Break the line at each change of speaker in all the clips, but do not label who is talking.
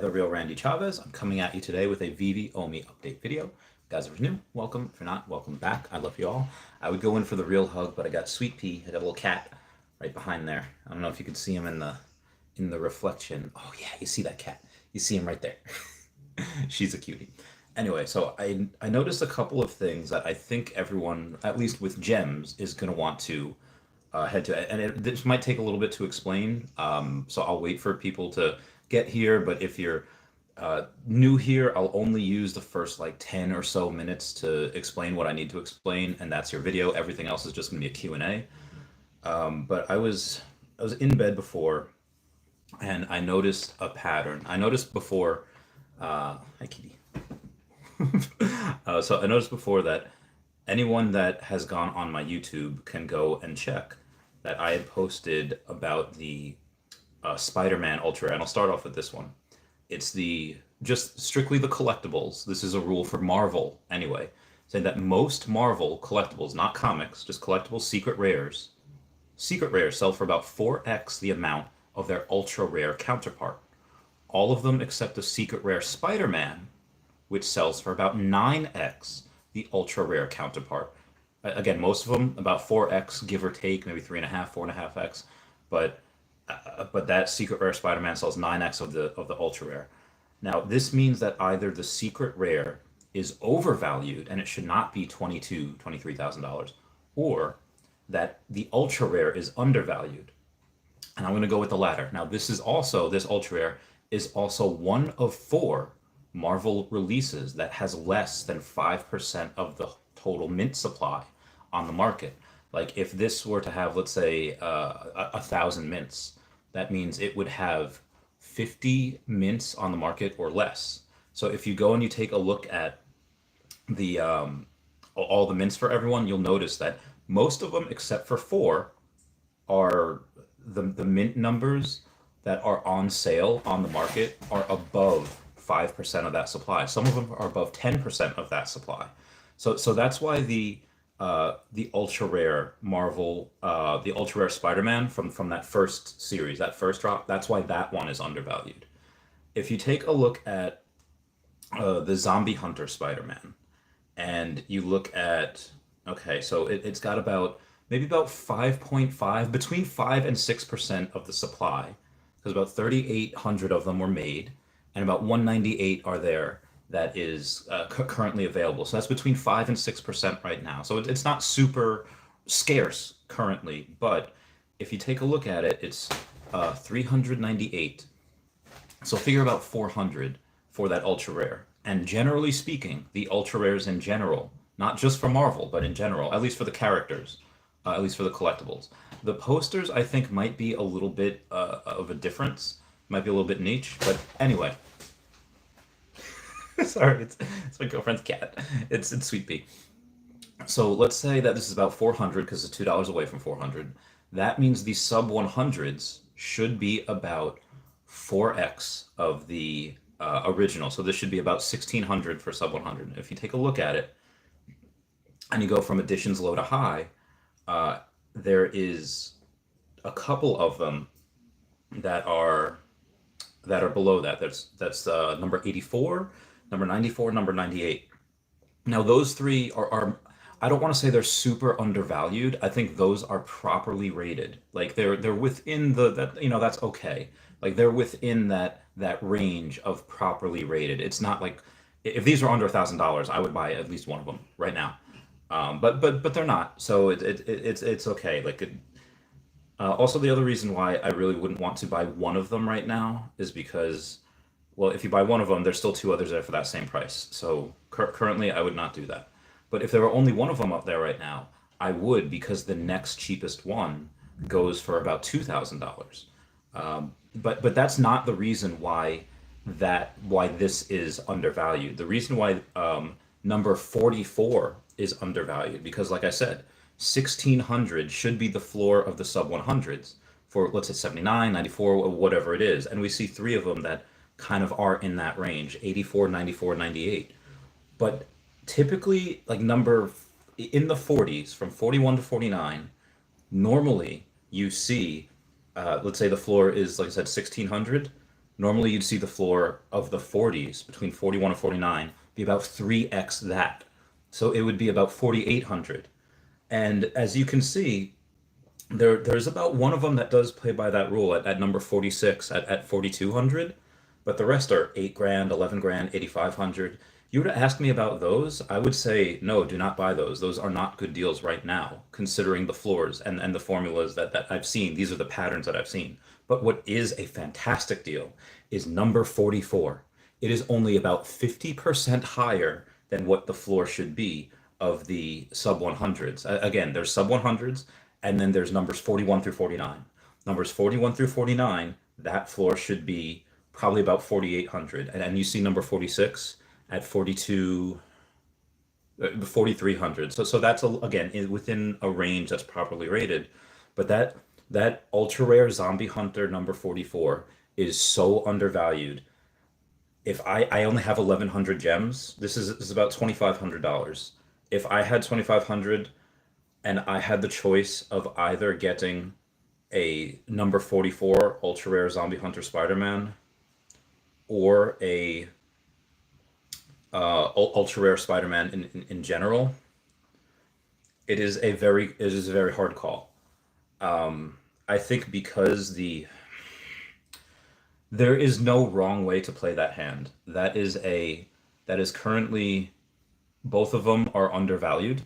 The Real Randy Chavez. I'm coming at you today with a Veve Omi update video. Guys, if you're new, welcome. If you're not, welcome back. I love you all. I would go in for the real hug, but I got Sweet Pea. I got a little cat right behind there. I don't know if you can see him in the reflection. Oh yeah, you see that cat. You see him right there. She's a cutie. Anyway, so I noticed a couple of things that I think everyone, at least with gems, is going to want to head to. And this might take a little bit to explain, so I'll wait for people to get here. But if you're new here, I'll only use the first like 10 or so minutes to explain what I need to explain, and that's your video. Everything else is just going to be a Q&A. But I was in bed before, and I noticed a pattern. I noticed before, hi kitty. So I noticed before that anyone that has gone on my YouTube can go and check that I had posted about the Spider-Man Ultra, and I'll start off with this one. It's the just strictly the collectibles. This is a rule for Marvel anyway, saying that most Marvel collectibles, not comics, just collectibles, secret rares sell for about 4x the amount of their ultra rare counterpart. All of them except the secret rare Spider-Man, which sells for about 9x the ultra rare counterpart. Again, most of them about 4x, give or take, maybe 3.5, 4.5x. But that secret rare Spider-Man sells 9x of the ultra rare. Now, this means that either the secret rare is overvalued and it should not be $23,000, or that the ultra rare is undervalued. And I'm going to go with the latter. Now, this ultra rare is also one of 4 Marvel releases that has less than 5% of the total mint supply on the market. Like if this were to have, let's say, 1,000 mints, that means it would have 50 mints on the market or less. So if you go and you take a look at the all the mints for everyone, you'll notice that most of them, except for 4, are the mint numbers that are on sale on the market are above 5% of that supply. Some of them are above 10% of that supply. So that's why the ultra rare Marvel, the ultra rare Spider-Man from that first series, that first drop, that's why that one is undervalued. If you take a look at the Zombie Hunter Spider-Man, and you look at, okay, so it's got maybe about 5.5, between 5 and 6% of the supply, because about 3,800 of them were made, and about 198 are there that is currently available. So that's between 5 and 6% right now. So it's not super scarce currently, but if you take a look at it, it's 398. So figure about 400 for that ultra rare. And generally speaking, the ultra rares in general, not just for Marvel, but in general, at least for the characters, at least for the collectibles. The posters, I think, might be a little bit of a difference, might be a little bit niche, but anyway. Sorry, it's my girlfriend's cat. It's Sweet Pea. So let's say that this is about 400 because it's $2 away from 400. That means the sub 100s should be about 4x of the original. So this should be about 1600 for sub 100. If you take a look at it and you go from editions low to high, there is a couple of them that are below that. That's number 84, number 94, number 98. Now those 3 are I don't want to say they're super undervalued. I think those are properly rated. Like they're within that's okay. Like they're within that range of properly rated. It's not like if these were under $1,000, I would buy at least one of them right now. But they're not. So it's okay. Also, the other reason why I really wouldn't want to buy one of them right now is because, well, if you buy one of them, there's still 2 others there for that same price. So currently, I would not do that. But if there were only one of them up there right now, I would, because the next cheapest one goes for about $2,000. But that's not the reason why this is undervalued. The reason why number 44 is undervalued, because like I said, 1600 should be the floor of the sub 100s for, let's say, 79, 94, whatever it is. And we see 3 of them that kind of are in that range, 84, 94, 98. But typically, like number in the 40s, from 41 to 49, normally you see, let's say the floor is, like I said, 1600. Normally you'd see the floor of the 40s between 41 and 49 be about 3x that. So it would be about 4,800. And as you can see, there's about one of them that does play by that rule at number 46 at 4,200, but the rest are 8 grand, 11 grand, 8,500. You were to ask me about those, I would say no, do not buy those. Those are not good deals right now, considering the floors and the formulas that I've seen. These are the patterns that I've seen. But what is a fantastic deal is number 44. It is only about 50% higher than what the floor should be of the sub 100s. Again, there's sub 100s, and then there's numbers 41 through 49. Numbers 41 through 49, that floor should be probably about 4,800. And you see number 46 at 42, 4,300. So that's again within a range that's properly rated. But that ultra rare zombie hunter number 44 is so undervalued. If I only have 1,100 gems, this is about $2,500. If I had 2,500 and I had the choice of either getting a number 44 ultra rare zombie hunter Spider-Man or a ultra rare Spider-Man in general, it is a very hard call. I think because there is no wrong way to play that hand. That is currently, both of them are undervalued.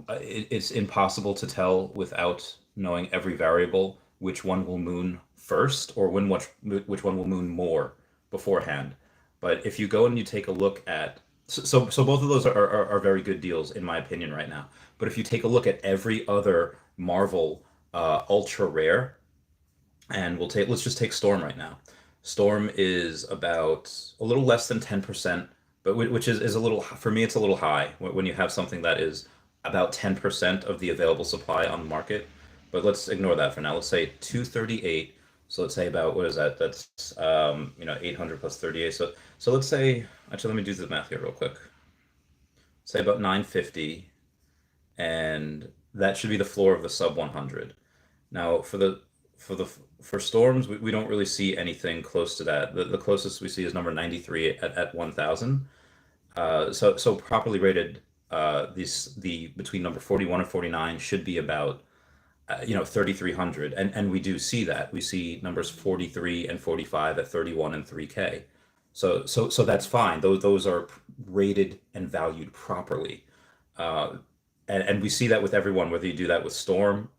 It's impossible to tell without knowing every variable which one will moon first or which one will moon more beforehand. But if you go and you take a look at, so both of those are very good deals in my opinion right now. But if you take a look at every other Marvel ultra rare, and let's just take Storm right now. Storm is about a little less than 10%, but which is a little, for me, it's a little high when you have something that is about 10% of the available supply on the market. But let's ignore that for now. Let's say 238. So let's say about, what is that? That's 800 plus 38. So let's say, actually, let me do the math here real quick. Say about 950, and that should be the floor of the sub 100. Now for storms, we don't really see anything close to that. The closest we see is number 93 at 1,000. So properly rated, the between number 41 and 49 should be about 3,300, and we do see that. We see numbers 43 and 45 at 31 and 3K. So that's fine. Those are rated and valued properly. And we see that with everyone, whether you do that with Storm,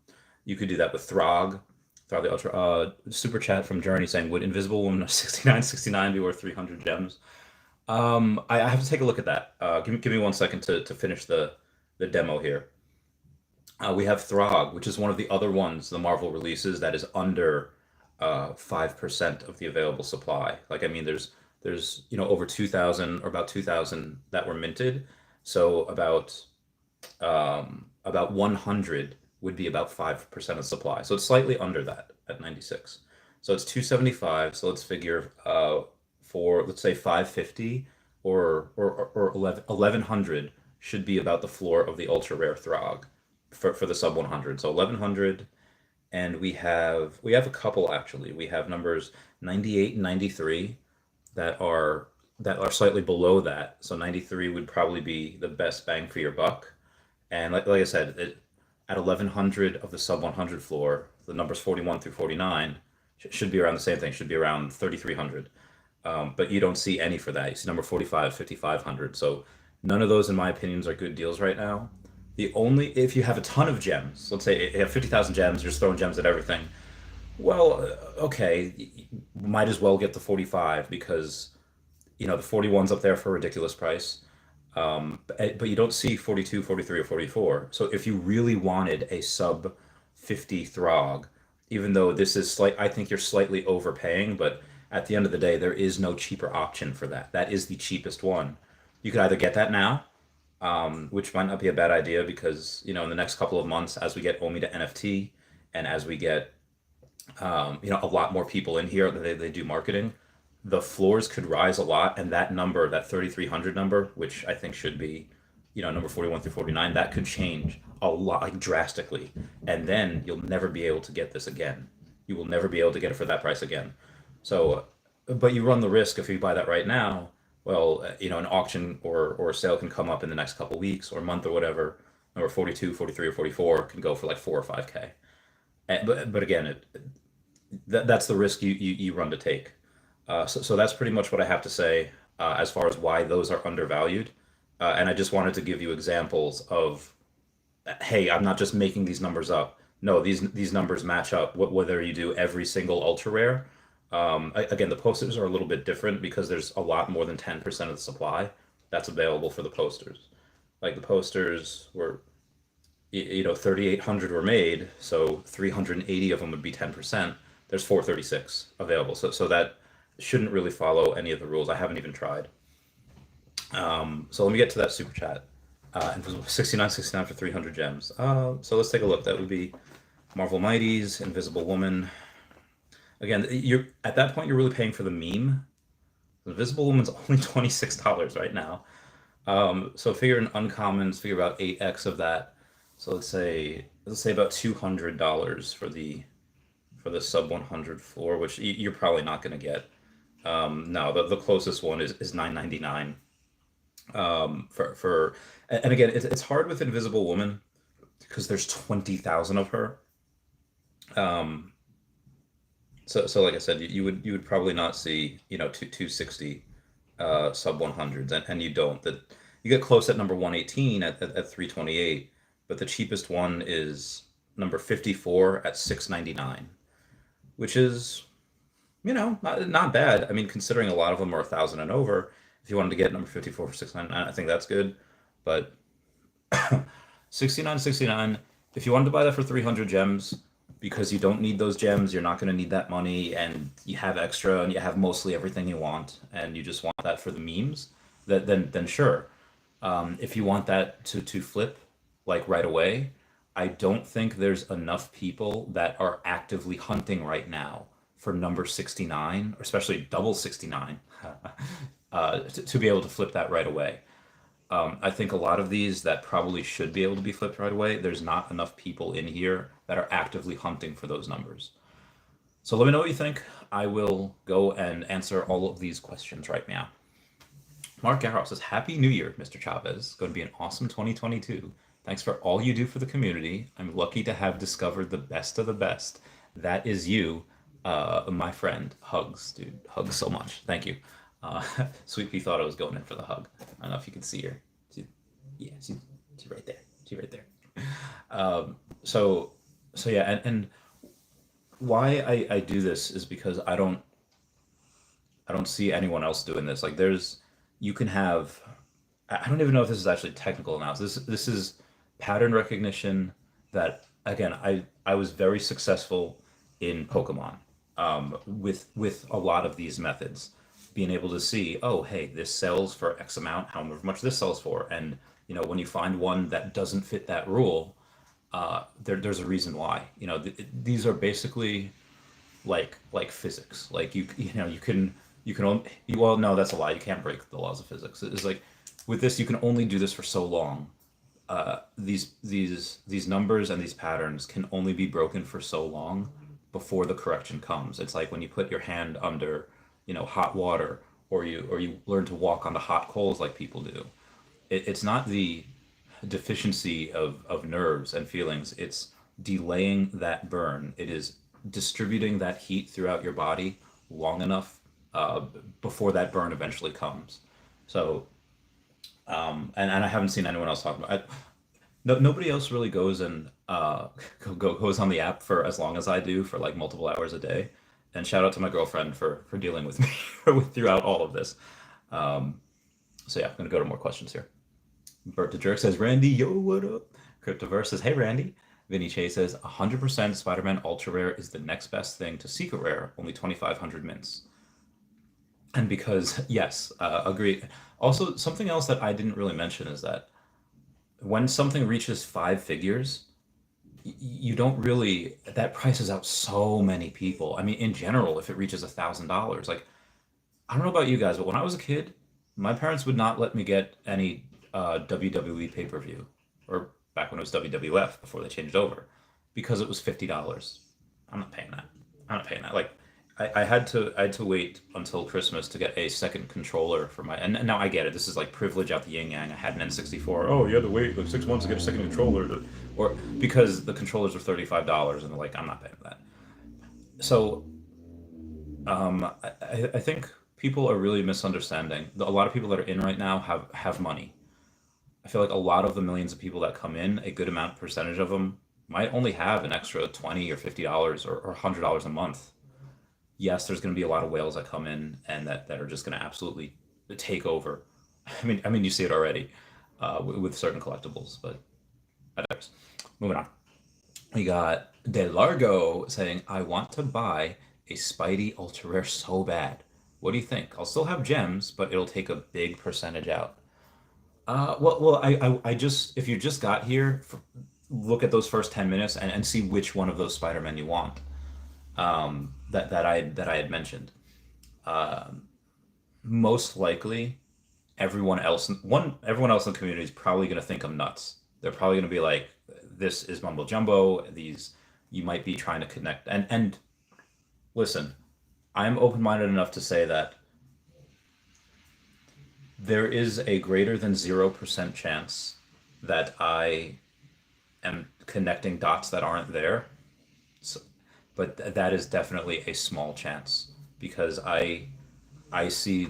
you could do that with Throg the Ultra. Super chat from Journey saying, would Invisible Woman 6969 be worth 300 gems? I have to take a look at that. Give me 1 second to finish the demo here. We have Throg, which is one of the other ones the Marvel releases that is under 5% of the available supply. Like, I mean, there's over 2,000 or about 2,000 that were minted. So about 100 would be about 5% of supply. So it's slightly under that at 96. So it's 275. So let's figure for, let's say, 550 or 1100 should be about the floor of the ultra rare Throg for the sub 100. So 1100, and we have a couple actually. We have numbers 98 and 93 that are slightly below that. So 93 would probably be the best bang for your buck. And like I said, at 1100 of the sub 100 floor, the numbers 41 through 49 should be around the same thing, should be around 3,300. But you don't see any for that. You see number 45, 5,500. So none of those, in my opinions, are good deals right now. If you have a ton of gems, let's say you have 50,000 gems, you're just throwing gems at everything. Well, okay, you might as well get the 45 because, the 41's up there for a ridiculous price. But you don't see 42, 43, or 44. So if you really wanted a sub 50 Throg, even though this is I think you're slightly overpaying, but at the end of the day, there is no cheaper option for that. That is the cheapest one. You could either get that now, which might not be a bad idea because, in the next couple of months, as we get Omi to NFT and as we get, a lot more people in here, they do marketing, the floors could rise a lot, and that number, that 3,300 number, which I think should be, number 41 through 49, that could change a lot, like drastically, and then you'll never be able to get this again. You will never be able to get it for that price again. So but you run the risk if you buy that right now. Well, an auction or a sale can come up in the next couple weeks or month or whatever. Number 42, 43, or 44 can go for like 4 or 5K. But again, that's the risk you run to take. So that's pretty much what I have to say as far as why those are undervalued. And I just wanted to give you examples of, hey, I'm not just making these numbers up. No, these numbers match up. Whether you do every single ultra rare. Again, the posters are a little bit different because there's a lot more than 10% of the supply that's available for the posters. Like the posters were, 3,800 were made, so 380 of them would be 10%. There's 436 available, so that shouldn't really follow any of the rules. I haven't even tried. So let me get to that super chat. Invisible 69.69 for 300 gems. So let's take a look. That would be Marvel Mighties, Invisible Woman. Again, you're at that point you're really paying for the meme. The Invisible Woman's only $26 right now. So figure in uncommons, figure about 8x of that. So let's say about $200 for the sub 100 floor, which you're probably not going to get. No, the closest one is 999. For and again, it's hard with Invisible Woman because there's 20,000 of her. Um, so like I said, you would probably not see 260 sub 100s, and you don't. That you get close at number 118 at 328, but the cheapest one is number 54 at 699, which is not bad. I mean, considering a lot of them are 1,000 and over, if you wanted to get number 54 for 699, I think that's good. But 69.69, if you wanted to buy that for 300 gems, because you don't need those gems, you're not going to need that money, and you have extra, and you have mostly everything you want, and you just want that for the memes, then sure. If you want that to flip like right away, I don't think there's enough people that are actively hunting right now for number 69, or especially double 69, to be able to flip that right away. I think a lot of these that probably should be able to be flipped right away, there's not enough people in here that are actively hunting for those numbers. So let me know what you think. I will go and answer all of these questions right now. Mark Garrow says, Happy New Year, Mr. Chavez. Going to be an awesome 2022. Thanks for all you do for the community. I'm lucky to have discovered the best of the best. That is you, my friend. Hugs, dude. Hugs so much. Thank you. Sweet Pea thought I was going in for the hug. I don't know if you can see her. She's right there. She's right there. So yeah, and why I do this is because I don't see anyone else doing this. Like you can have, I don't even know if this is actually technical analysis. This is pattern recognition that, again, I was very successful in Pokemon, with a lot of these methods, being able to see, oh, hey, this sells for X amount, how much this sells for. And, when you find one that doesn't fit that rule, there's a reason why. These are basically like physics. Like you can only, well, no, that's a lie. You can't break the laws of physics. It's like with this, you can only do this for so long. These numbers and these patterns can only be broken for so long before the correction comes. It's like when you put your hand under, hot water, or you learn to walk onto hot coals like people do. It's not the deficiency of nerves and feelings. It's delaying that burn. It is distributing that heat throughout your body long enough before that burn eventually comes. So, and I haven't seen anyone else talk about it. No, nobody else really goes and goes on the app for as long as I do, for like multiple hours a day. And shout out to my girlfriend for dealing with me throughout all of this. So yeah, I'm gonna go to more questions here. Bert the Jerk says, Randy, yo, what up? Cryptoverse says, hey, Randy. Vinny Chase says, 100% Spider-Man Ultra Rare is the next best thing to Secret Rare, only 2,500 mints. And because, yes, agree. Also, something else that I didn't really mention is that when something reaches 5 figures, you don't really, that prices out so many people. I mean, in general, if it reaches $1,000, like, I don't know about you guys, but when I was a kid, my parents would not let me get any WWE pay-per-view, or back when it was WWF before they changed over, because it was $50. I'm not paying that. I'm not paying that. Like, I had to wait until Christmas to get a second controller for my, and now I get it. This is like privilege out the yin yang. I had an N64. Oh, you had to wait like 6 months to get a second controller, or because the controllers are $35, and they're like, I'm not paying for that. So I think people are really misunderstanding. A lot of people that are in right now have money. I feel like a lot of the millions of people that come in, a good amount percentage of them might only have an extra 20 or $50 or $100 a month. Yes, there's going to be a lot of whales that come in and that are just going to absolutely take over. I mean, you see it already with certain collectibles, but others. Moving on. We got De Largo saying, I want to buy a Spidey Ultra Rare so bad. What do you think? I'll still have gems, but it'll take a big percentage out. I just, if you just got here, look at those first 10 minutes and see which one of those Spider-Man you want. That I had mentioned. Most likely, everyone else in the community is probably going to think I'm nuts. They're probably going to be like, "This is mumbo jumbo." These you might be trying to connect. And listen, I'm open minded enough to say that there is a greater than 0% chance that I am connecting dots that aren't there. So, but that is definitely a small chance because I see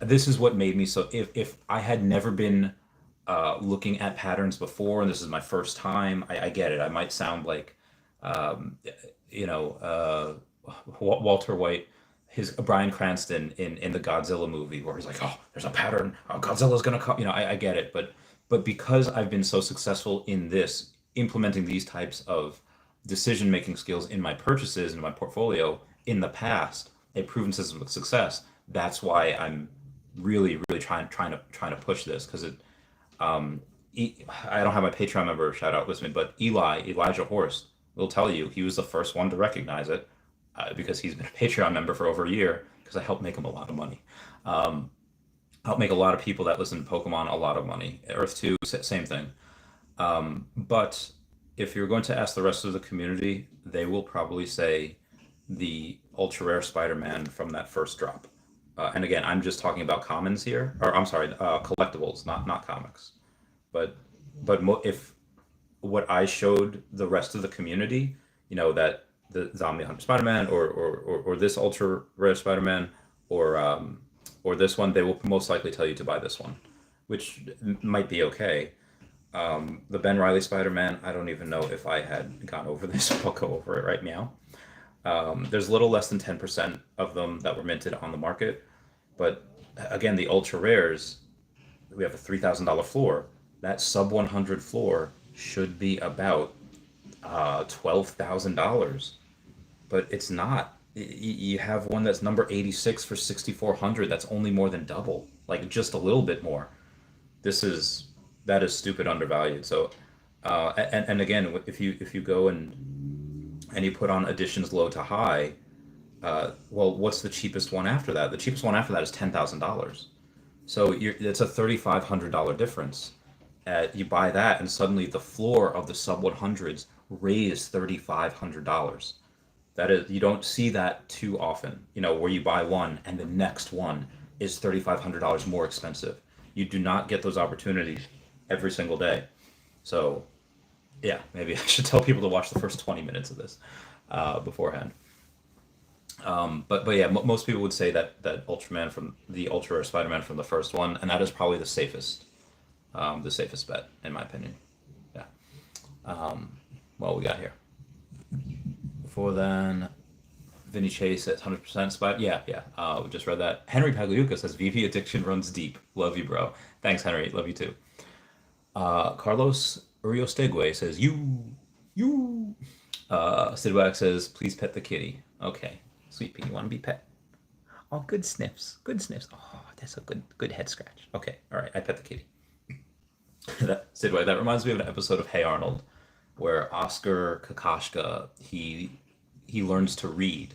this is what made me so if I had never been looking at patterns before and this is my first time, I get it. I might sound like um, you know Walter White, his Bryan Cranston in the Godzilla movie where he's like, oh, there's a pattern, oh, Godzilla's gonna come. I get it, but because I've been so successful in this implementing these types of decision making skills in my purchases in my portfolio in the past, a proven system of success. That's why I'm really trying to push this because I don't have my Patreon member shout out with me, but Elijah Horst will tell you he was the first one to recognize it because he's been a Patreon member for over a year because I helped make him a lot of money. Um, Helped make a lot of people that listen to Pokemon a lot of money. Earth 2, same thing. But if you're going to ask the rest of the community, they will probably say the ultra rare Spider-Man from that first drop. And again, I'm just talking about commons here, or I'm sorry, collectibles, not comics. But if what I showed the rest of the community, that the Zombie Hunter Spider-Man or this ultra rare Spider-Man or or this one, they will most likely tell you to buy this one, which might be okay. The Ben Reilly Spider-Man, I don't even know if I had gone over this. I'll go over it right now. There's a little less than 10% of them that were minted on the market. But again, the ultra rares, we have a $3,000 floor. That sub 100 floor should be about $12,000. But it's not. You have one that's number 86 for 6,400. That's only more than double, like just a little bit more. This is that is stupid undervalued. So, and again, if you go and you put on additions low to high, well, what's the cheapest one after that? The cheapest one after that is $10,000. So it's a $3,500 difference. You buy that, and suddenly the floor of the sub 100s raised $3,500. That is, you don't see that too often. Where you buy one and the next one is $3,500 more expensive. You do not get those opportunities every single day. So, yeah, maybe I should tell people to watch the first 20 minutes of this beforehand. But yeah, most people would say that Ultraman from the Ultra Rare Spider-Man from the first one, and that is probably the safest bet in my opinion. Yeah. What we got here? Before then, Vinny Chase at 100% spot. Yeah. We just read that. Henry Pagliuca says VP addiction runs deep. Love you, bro. Thanks, Henry. Love you too. Carlos Uriostegui says you. Sidwack says please pet the kitty. Okay, sweet pea, you want to be pet? Oh, good sniffs. Good sniffs. Oh, that's a good head scratch. Okay, all right. I pet the kitty. Sidway, that reminds me of an episode of Hey Arnold, where Oscar Kokoschka he learns to read.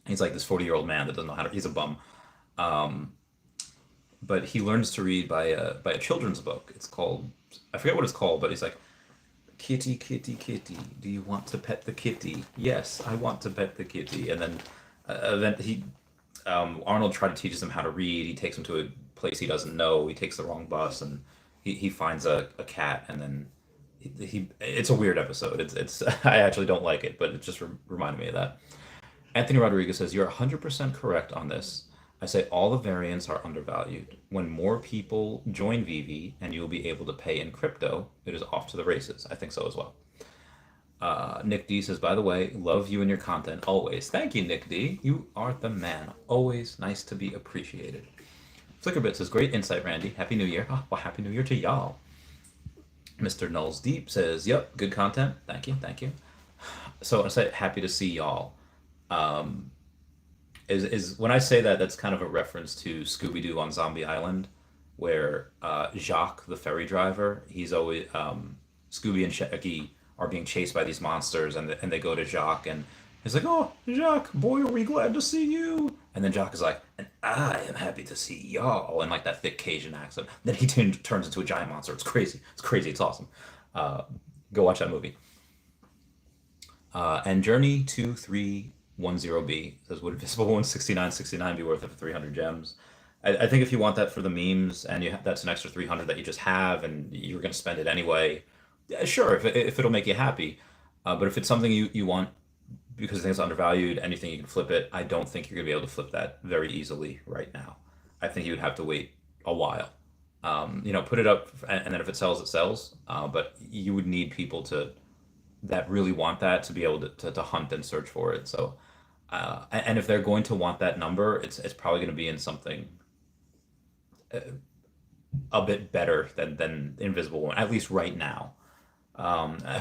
He's like this 40-year-old man that doesn't know how to. He's a bum, but he learns to read by a children's book. It's called, I forget what it's called, but he's like, kitty, kitty, kitty. Do you want to pet the kitty? Yes, I want to pet the kitty. And then event. Arnold tried to teach him how to read. He takes him to a place he doesn't know. He takes the wrong bus, and he finds a cat, and then it's a weird episode. It's I actually don't like it, but it just reminded me of that. Anthony Rodriguez says, "You're 100% correct on this. I say all the variants are undervalued. When more people join Veve and you will be able to pay in crypto, it is off to the races." I think so as well. Nick D says, "By the way, love you and your content always." Thank you, Nick D. You are the man. Always nice to be appreciated. Flickerbit says, "Great insight, Randy. Happy New Year." Oh, well, Happy New Year to y'all. Mr. Nulls Deep says, "Yep, good content. Thank you, thank you." So I say, happy to see y'all. Um, is when I say that, that's kind of a reference to Scooby Doo on Zombie Island, where Jacques, the ferry driver, he's always Scooby and Shaggy are being chased by these monsters, and they go to Jacques, and he's like, "Oh, Jacques, boy, are we glad to see you." And then Jacques is like, "And I am happy to see y'all," and like that thick Cajun accent. Then he turns into a giant monster. It's crazy. It's crazy. It's awesome. Uh, Go watch that movie. And Journey 2310B says, "Would Visible 169.69 be worth it for 300 gems?" I think if you want that for the memes, and that's an extra 300 that you just have, and you're going to spend it anyway, yeah, sure, if it'll make you happy. But if it's something you want because things undervalued, anything you can flip it, I don't think you're going to be able to flip that very easily right now. I think you would have to wait a while. Put it up, and then if it sells, it sells. But you would need people that really want that to be able to hunt and search for it. So, and if they're going to want that number, it's probably going to be in something uh, a bit better than Invisible One, at least right now.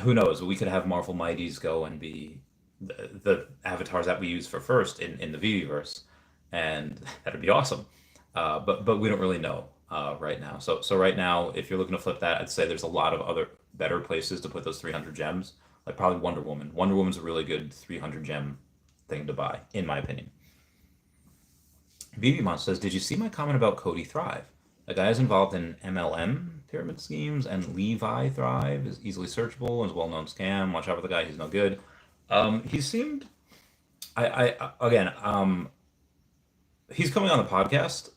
Who knows? We could have Marvel Mighties go and be the avatars that we use for first in the Veveverse, and that'd be awesome. But we don't really know right now. So right now, if you're looking to flip that, I'd say there's a lot of other better places to put those 300 gems. Like probably Wonder Woman. Wonder Woman's a really good 300 gem thing to buy, in my opinion. BBMon says, "Did you see my comment about Cody Thrive? A guy is involved in MLM pyramid schemes, and Levi Thrive is easily searchable and is a well-known scam. Watch out for the guy; he's no good." He seemed, I again, he's coming on the podcast,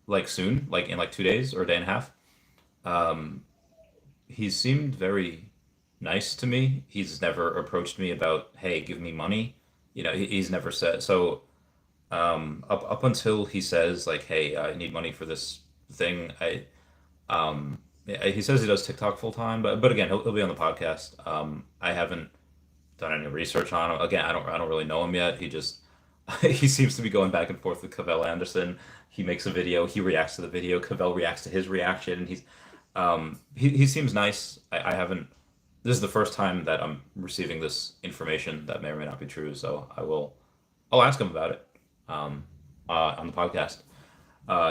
like soon, like in like 2 days or a day and a half. Um, he seemed very nice to me. He's never approached me about, "Hey, give me money." He's never said so. Up until he says like, "Hey, I need money for this thing." Yeah, he says he does TikTok full time, but again, he'll be on the podcast. I haven't done any research on him. Again, I don't really know him yet. He just he seems to be going back and forth with Cavell Anderson. He makes a video, he reacts to the video, Cavell reacts to his reaction, and he seems nice. I haven't. This is the first time that I'm receiving this information that may or may not be true, so I'll ask him about it on the podcast.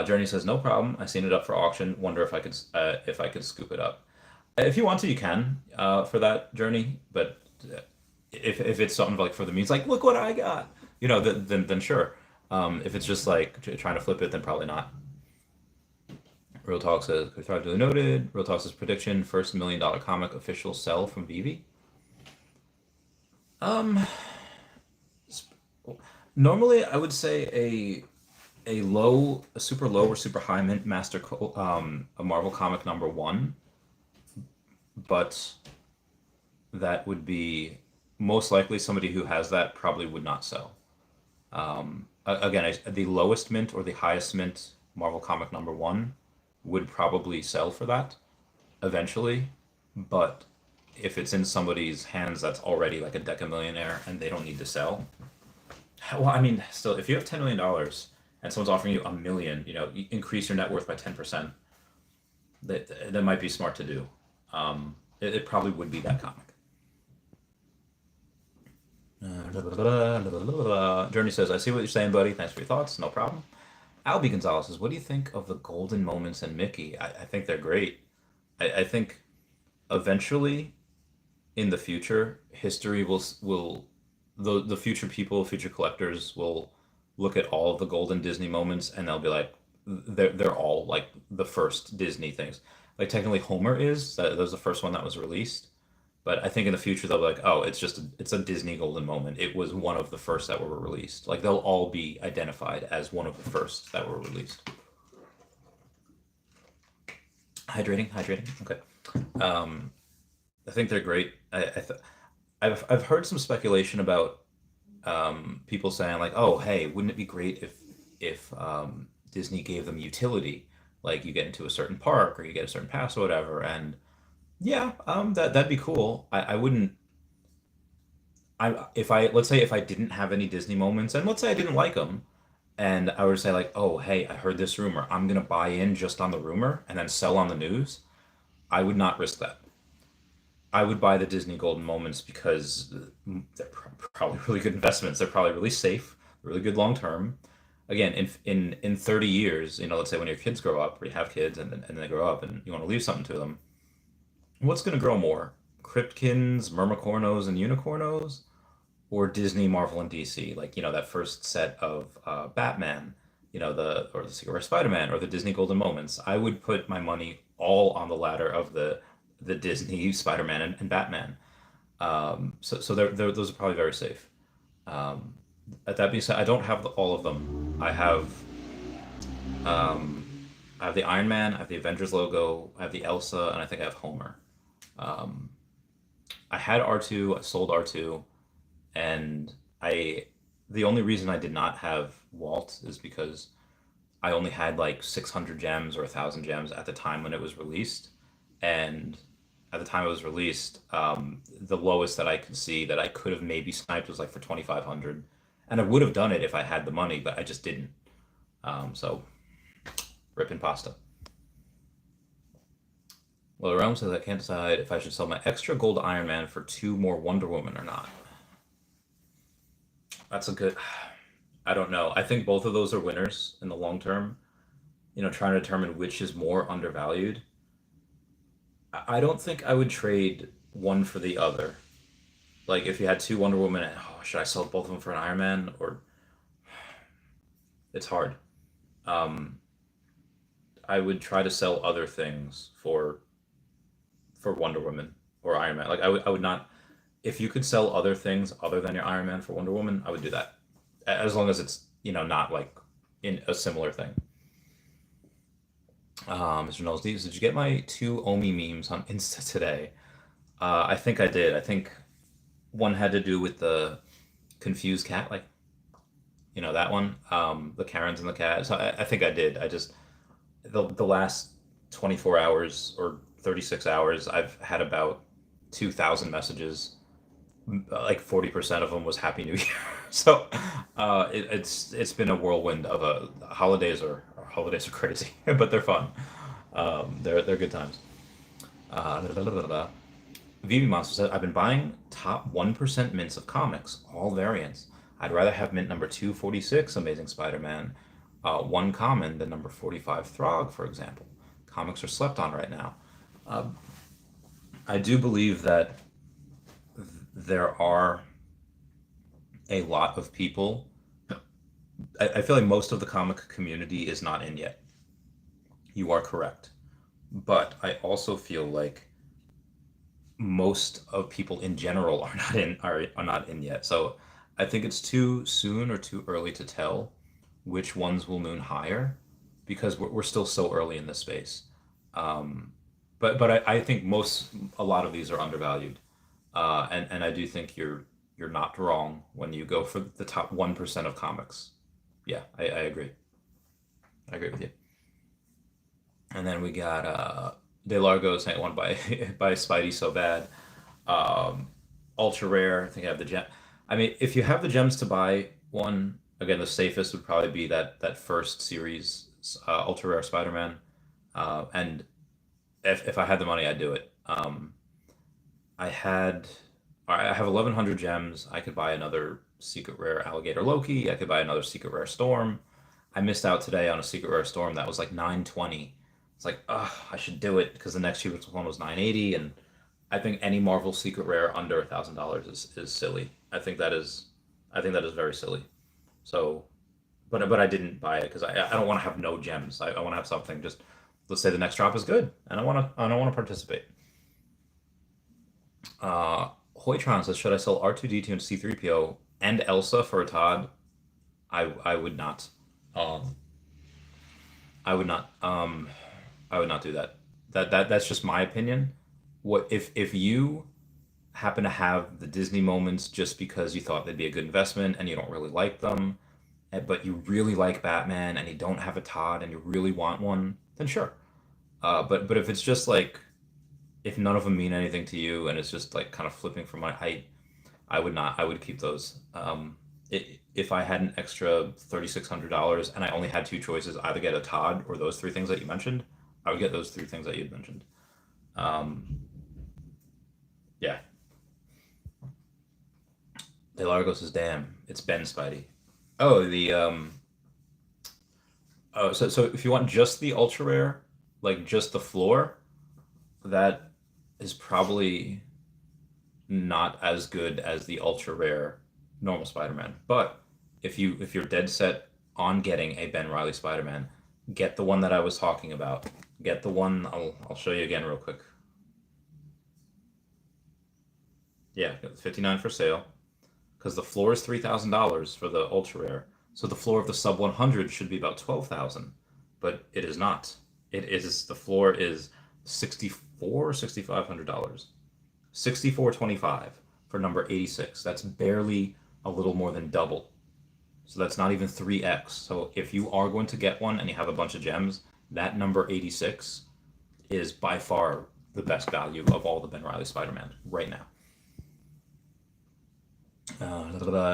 Journey says, "No problem. I seen it up for auction. Wonder if I could scoop it up." If you want to, you can for that, Journey. But if it's something like for the means, like, "Look what I got," then sure. If it's just like trying to flip it, then probably not. Real Talk says, "Could thrive duly noted." Real Talk says, "Prediction: first $1 million comic official sell from Veve." Um, Normally I would say a super low or super high mint a Marvel comic number one, but that would be most likely somebody who has that probably would not sell. Again, the lowest mint or the highest mint Marvel comic number one would probably sell for that eventually, but if it's in somebody's hands that's already like a deca millionaire and they don't need to sell, well, I mean, still, if you have $10 million and someone's offering you a million, you increase your net worth by 10%. That might be smart to do. It probably would be that comic. Journey says, "I see what you're saying, buddy. Thanks for your thoughts. No problem." Albie Gonzalez says, "What do you think of the golden moments in Mickey?" I think they're great. I think eventually in the future, history will the future people, future collectors will look at all of the golden Disney moments and they'll be like, they're all like the first Disney things. Like technically Homer that was the first one that was released, But I think in the future they'll be like, oh, it's a Disney golden moment. It was one of the first that were released. Like they'll all be identified as one of the first that were released. Hydrating, hydrating. Okay. Um, I think they're great. I've heard some speculation about people saying like, oh, hey, wouldn't it be great if Disney gave them utility, like you get into a certain park or you get a certain pass or whatever, and yeah, that'd be cool. I wouldn't. I if I let's say if I didn't have any Disney moments, and let's say I didn't like them, and I were to say like, oh, hey, I heard this rumor, I'm gonna buy in just on the rumor and then sell on the news. I would not risk that. I would buy the Disney Golden Moments because they're probably really good investments. They're probably really safe, really good long term. Again, in 30 years, let's say when your kids grow up, or you have kids and they grow up and you want to leave something to them, what's going to grow more? Cryptkins, Mermicornos, and Unicornos, or Disney, Marvel, and DC? Like, that first set of Batman, the Secret Rare Spider-Man, or the Disney Golden Moments. I would put my money all on the ladder of the Disney Spider-Man and Batman. So those are probably very safe. Um, that being said, I don't have all of them. Um, I have the Iron Man, I have the Avengers logo, I have the Elsa, and I think I have Homer. Um, I had R2, I sold R2, and I the only reason I did not have Walt is because I only had like 600 gems or 1,000 gems at the time when it was released, and at the time it was released, the lowest that I could see that I could have maybe sniped was like for 2,500, and I would have done it if I had the money, but I just didn't. So ripping pasta. Well, Realm says I can't decide if I should sell my extra gold Iron Man for two more Wonder Woman or not. That's a good. I don't know. I think both of those are winners in the long term. Trying to determine which is more undervalued. I don't think I would trade one for the other. Like if you had two Wonder Woman, oh, should I sell both of them for an Iron Man? Or it's hard. Um, I would try to sell other things for Wonder Woman or Iron Man. Like I would not. If you could sell other things other than your Iron Man for Wonder Woman, I would do that. As long as it's not like in a similar thing. Mr. Knowles, did you get my two Omi memes on Insta today? I think I did. I think one had to do with the confused cat, like that one, the Karens and the cat. So I think I did. I just the last 24 hours or 36 hours, I've had about 2,000 messages. Like 40% of them was Happy New Year. So it's been a whirlwind of a holidays are crazy, but they're fun. They're good times. Da, da, da, da, da. Veve Monster said, I've been buying top 1% mints of comics, all variants. I'd rather have mint number 246, Amazing Spider-Man, one common, than number 45, Throg, for example. Comics are slept on right now. Uh, I do believe that there are a lot of people. I feel like most of the comic community is not in yet. You are correct. But I also feel like most of people in general are not in yet. So I think it's too soon or too early to tell which ones will moon higher because we're still so early in this space. Um, but I think a lot of these are undervalued. And I do think you're not wrong when you go for the top 1% of comics. Yeah, I agree. I agree with you. And then we got De Largo saying one by by Spidey so bad. Um, Ultra rare. I think I have the gem. I mean, if you have the gems to buy one, again, the safest would probably be that first series, Ultra rare Spider-Man. And if I had the money, I'd do it. I had I have 1,100 gems. I could buy another secret rare Alligator Loki. I could buy another secret rare Storm. I missed out today on a secret rare Storm that was like 920. It's like, ugh, I should do it because the next cheapest one was 980, and I think any Marvel secret rare under $1,000 is silly. I think that is very silly. So, but I didn't buy it because I don't want to have no gems. I want to have something. Just let's say the next drop is good, and I want to participate. Uh, Hoytron says, should I sell R2D2 and C3PO and Elsa for a Todd? I would not. Um, I would not. I would not do that. That's just my opinion. What if you happen to have the Disney moments just because you thought they'd be a good investment and you don't really like them, but you really like Batman and you don't have a Todd and you really want one, then sure. But if it's just like if none of them mean anything to you and it's just like kind of flipping from my height, I would not. I would keep those. If I had an extra $3,600 and I only had two choices, either get a Todd or those three things that you mentioned, I would get those three things that you mentioned. Um, yeah. De Largo says, "Damn, it's Ben Spidey." Oh, so if you want just the ultra rare, like just the floor, that is probably not as good as the ultra rare normal Spider-Man. But if you're dead set on getting a Ben Reilly Spider-Man, get the one that I was talking about. Get the one I'll show you again real quick. Yeah, 59 for sale because the floor is $3,000 for the ultra rare. So the floor of the sub 100 should be about 12,000, but it is not. It is the floor is 64 or $6,500. 64.25 for number 86. That's barely a little more than double. So that's not even 3x. So if you are going to get one and you have a bunch of gems, that number 86 is by far the best value of all the Ben Reilly Spider-Man right now.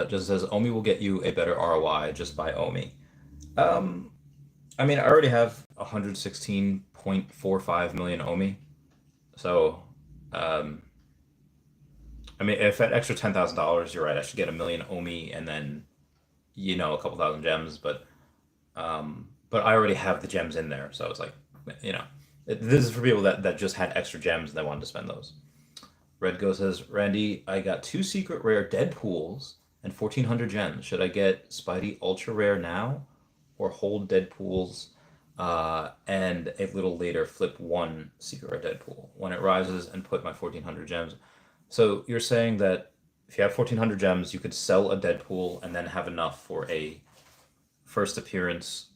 Just says Omi will get you a better ROI. Just buy Omi. Um, I mean, I already have 116.45 million Omi, so um, I mean, if at extra $10,000, you're right. I should get a million Omi and then a couple thousand gems, but I already have the gems in there, so it's like you know, this is for people that just had extra gems and they wanted to spend those. Red Go says, Randy, I got two secret rare Deadpools and 1,400 gems. Should I get Spidey Ultra Rare now or hold Deadpools and a little later flip one secret rare Deadpool when it rises and put my 1,400 gems? So you're saying that if you have 1,400 gems, you could sell a Deadpool and then have enough for a first appearance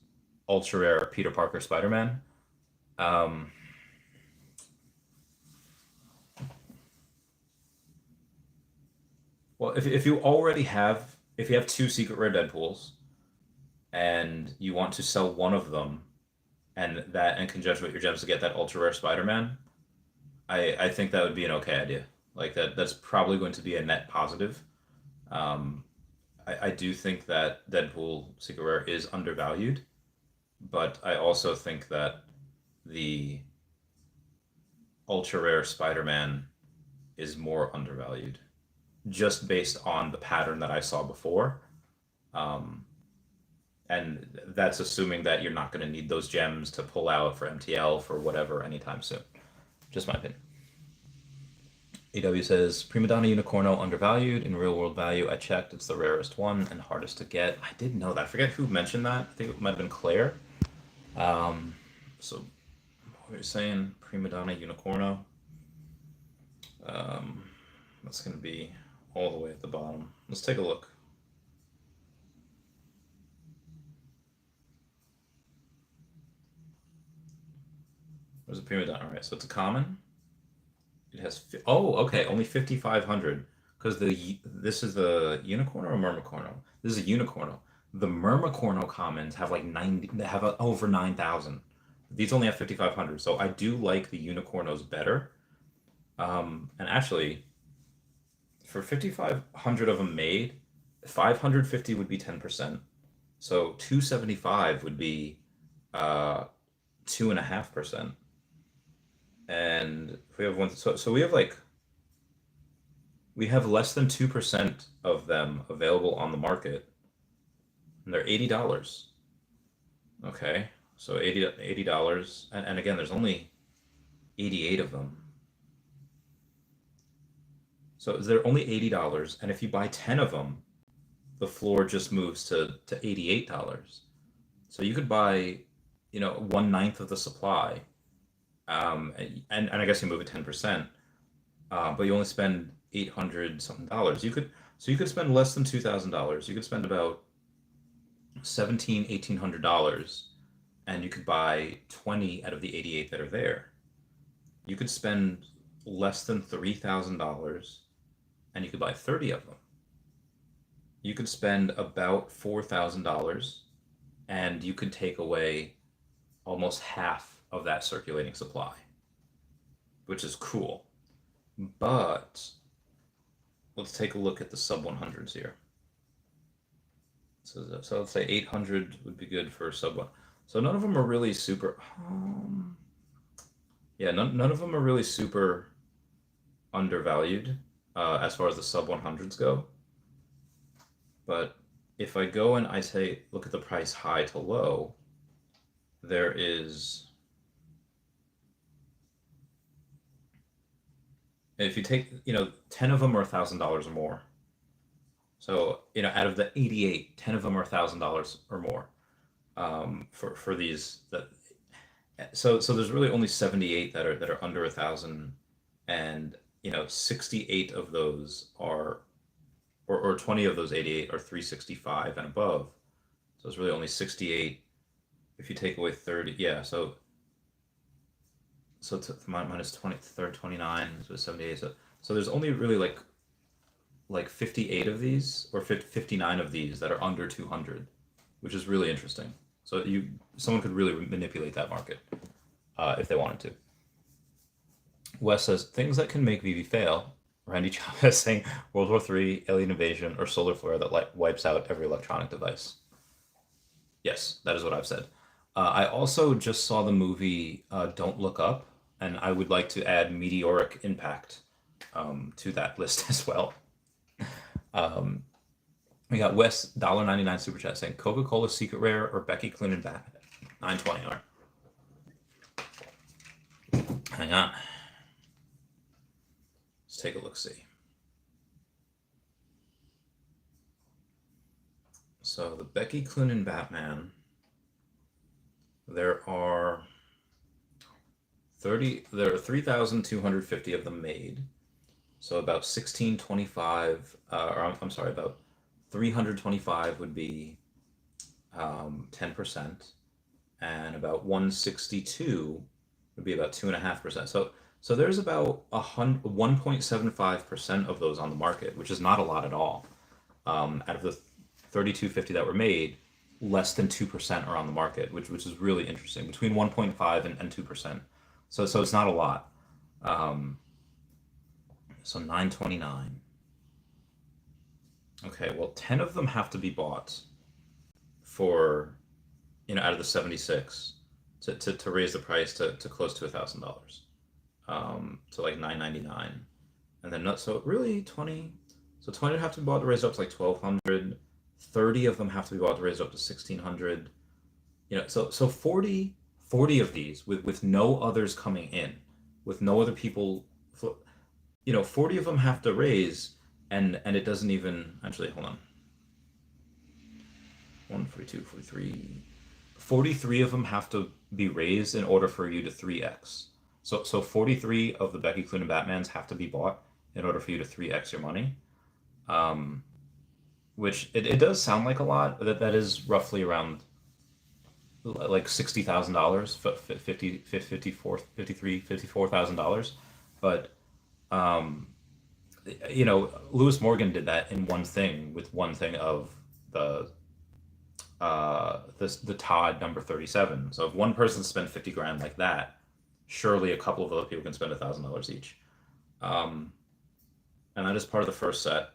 Ultra Rare Peter Parker Spider-Man? Um, well, if you already have, if you have two secret rare Deadpools and you want to sell one of them, and that in conjunction with your gems to get that ultra rare Spider-Man, I think that would be an okay idea. Like that's probably going to be a net positive. Um, I do think that Deadpool Secret Rare is undervalued, but I also think that the ultra rare Spider-Man is more undervalued, just based on the pattern that I saw before. Um, and that's assuming that you're not going to need those gems to pull out for MTL for whatever anytime soon. Just my opinion. AW says Prima Donna Unicorno undervalued in real world value. I checked; it's the rarest one and hardest to get. I did know that. I forget who mentioned that. I think it might have been Claire. Um, so what were you saying? Prima Donna Unicorno. Um, that's going to be all the way at the bottom. Let's take a look. There's a Prima Donna, right? So it's a common. It has okay, only 5,500 because this is the unicorn or a mermicorno. This is a unicorno. The mermicorno commons have like 90. They have over 9,000. These only have 5,500. So I do like the unicornos better. And actually, for 5,500 of them made, 550 would be 10%. So 275 would be 2.5%. And if we have one, so we have less than 2% of them available on the market, and they're $80. Okay, so $80, and again, there's only 88 of them. So they're only $80, and if you buy 10 of them, the floor just moves to $88. So you could buy, 1/9 of the supply, and I guess you move it 10%. but you only spend 800 something dollars. You could spend less than $2,000. You could spend about 1800 dollars, and you could buy 20 out of the 88 that are there. You could spend less than $3,000, and you could buy 30 of them. You could spend about $4,000, and you could take away almost half of that circulating supply, which is cool. But let's take a look at the sub 100s here. So let's say 800 would be good for sub one. So none of them are really super. Yeah, none of them are really super undervalued as far as the sub 100s go. But if I go and I say, look at the price high to low, there is, if you take, 10 of them are $1,000 or more. So, out of the 88, 10 of them are $1,000 or more for these. So there's really only 78 that are under 1,000, and 68 of those are, or 20 of those 88 are 365 and above. So it's really only 68. If you take away 30, yeah. So minus 20, 29, so 78. So there's only really like 58 of these or 59 of these that are under 200, which is really interesting. So someone could really manipulate that market if they wanted to. Wes says things that can make Veve fail. Randy Chavez saying World War III, alien invasion, or solar flare that wipes out every electronic device. Yes, that is what I've said. I also just saw the movie Don't Look Up, and I would like to add meteoric impact to that list as well. We got Wes $1.99 super chat saying Coca-Cola Secret Rare or Becky Cloonan Batman. 920. All right. Hang on. Let's take a look. See. So the Becky Cloonan Batman. There are 3,250 of them made. So about 1625, or I'm sorry, about 325 would be 10%, and about 162 would be about 2.5%. So there's about 1.75% of those on the market, which is not a lot at all. Out of the 3,250 that were made, less than 2% are on the market, which is really interesting. Between 1.5 and 2%. So it's not a lot. So 929. Okay, well, 10 of them have to be bought for, out of the 76 to raise the price to close to $1,000, to like 999, and then so really 20. So 20 have to be bought to raise it up to like 1,200. 30 of them have to be bought to raise it up to 1,600. So 40 of these with no others coming in, with no other people. 40 of them have to raise, and it doesn't even, actually, hold on. 142, 43. 43 of them have to be raised in order for you to 3x. So 43 of the Becky Cloonan Batmans have to be bought in order for you to 3x your money. Which it does sound like a lot. That is roughly around like $60,000, $54,000. But Lewis Morgan did that in one thing with one thing of the Todd number 37. So if one person spent 50 grand like that, surely a couple of other people can spend $1,000 each. And that is part of the first set.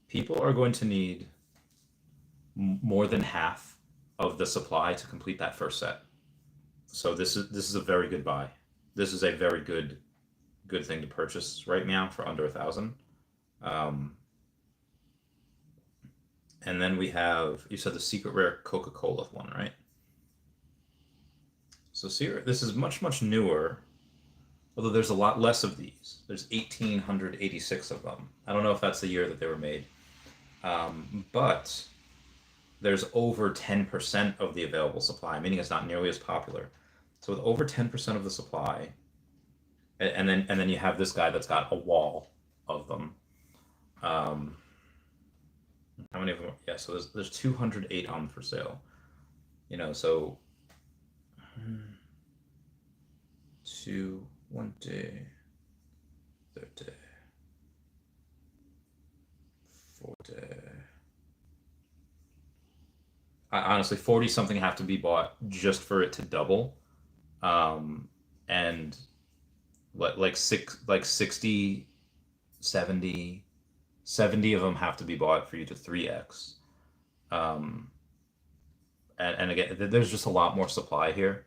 People are going to need more than half of the supply to complete that first set. So this is a very good buy. This is a very good thing to purchase right now for under 1,000. And then we have, you said the Secret Rare Coca-Cola one, right? So this is much newer, although there's a lot less of these. There's 1,886 of them. I don't know if that's the year that they were made. But there's over 10% of the available supply, meaning it's not nearly as popular. So with over 10% of the supply, And then you have this guy that's got a wall of them. Um, how many of them? Yeah, so there's 208 on for sale. So two, 1 day, 3 day, 4 day. Honestly, 40 something have to be bought just for it to double. And like 60, 70, 70 of them have to be bought for you to 3x. Um, and again, there's just a lot more supply here.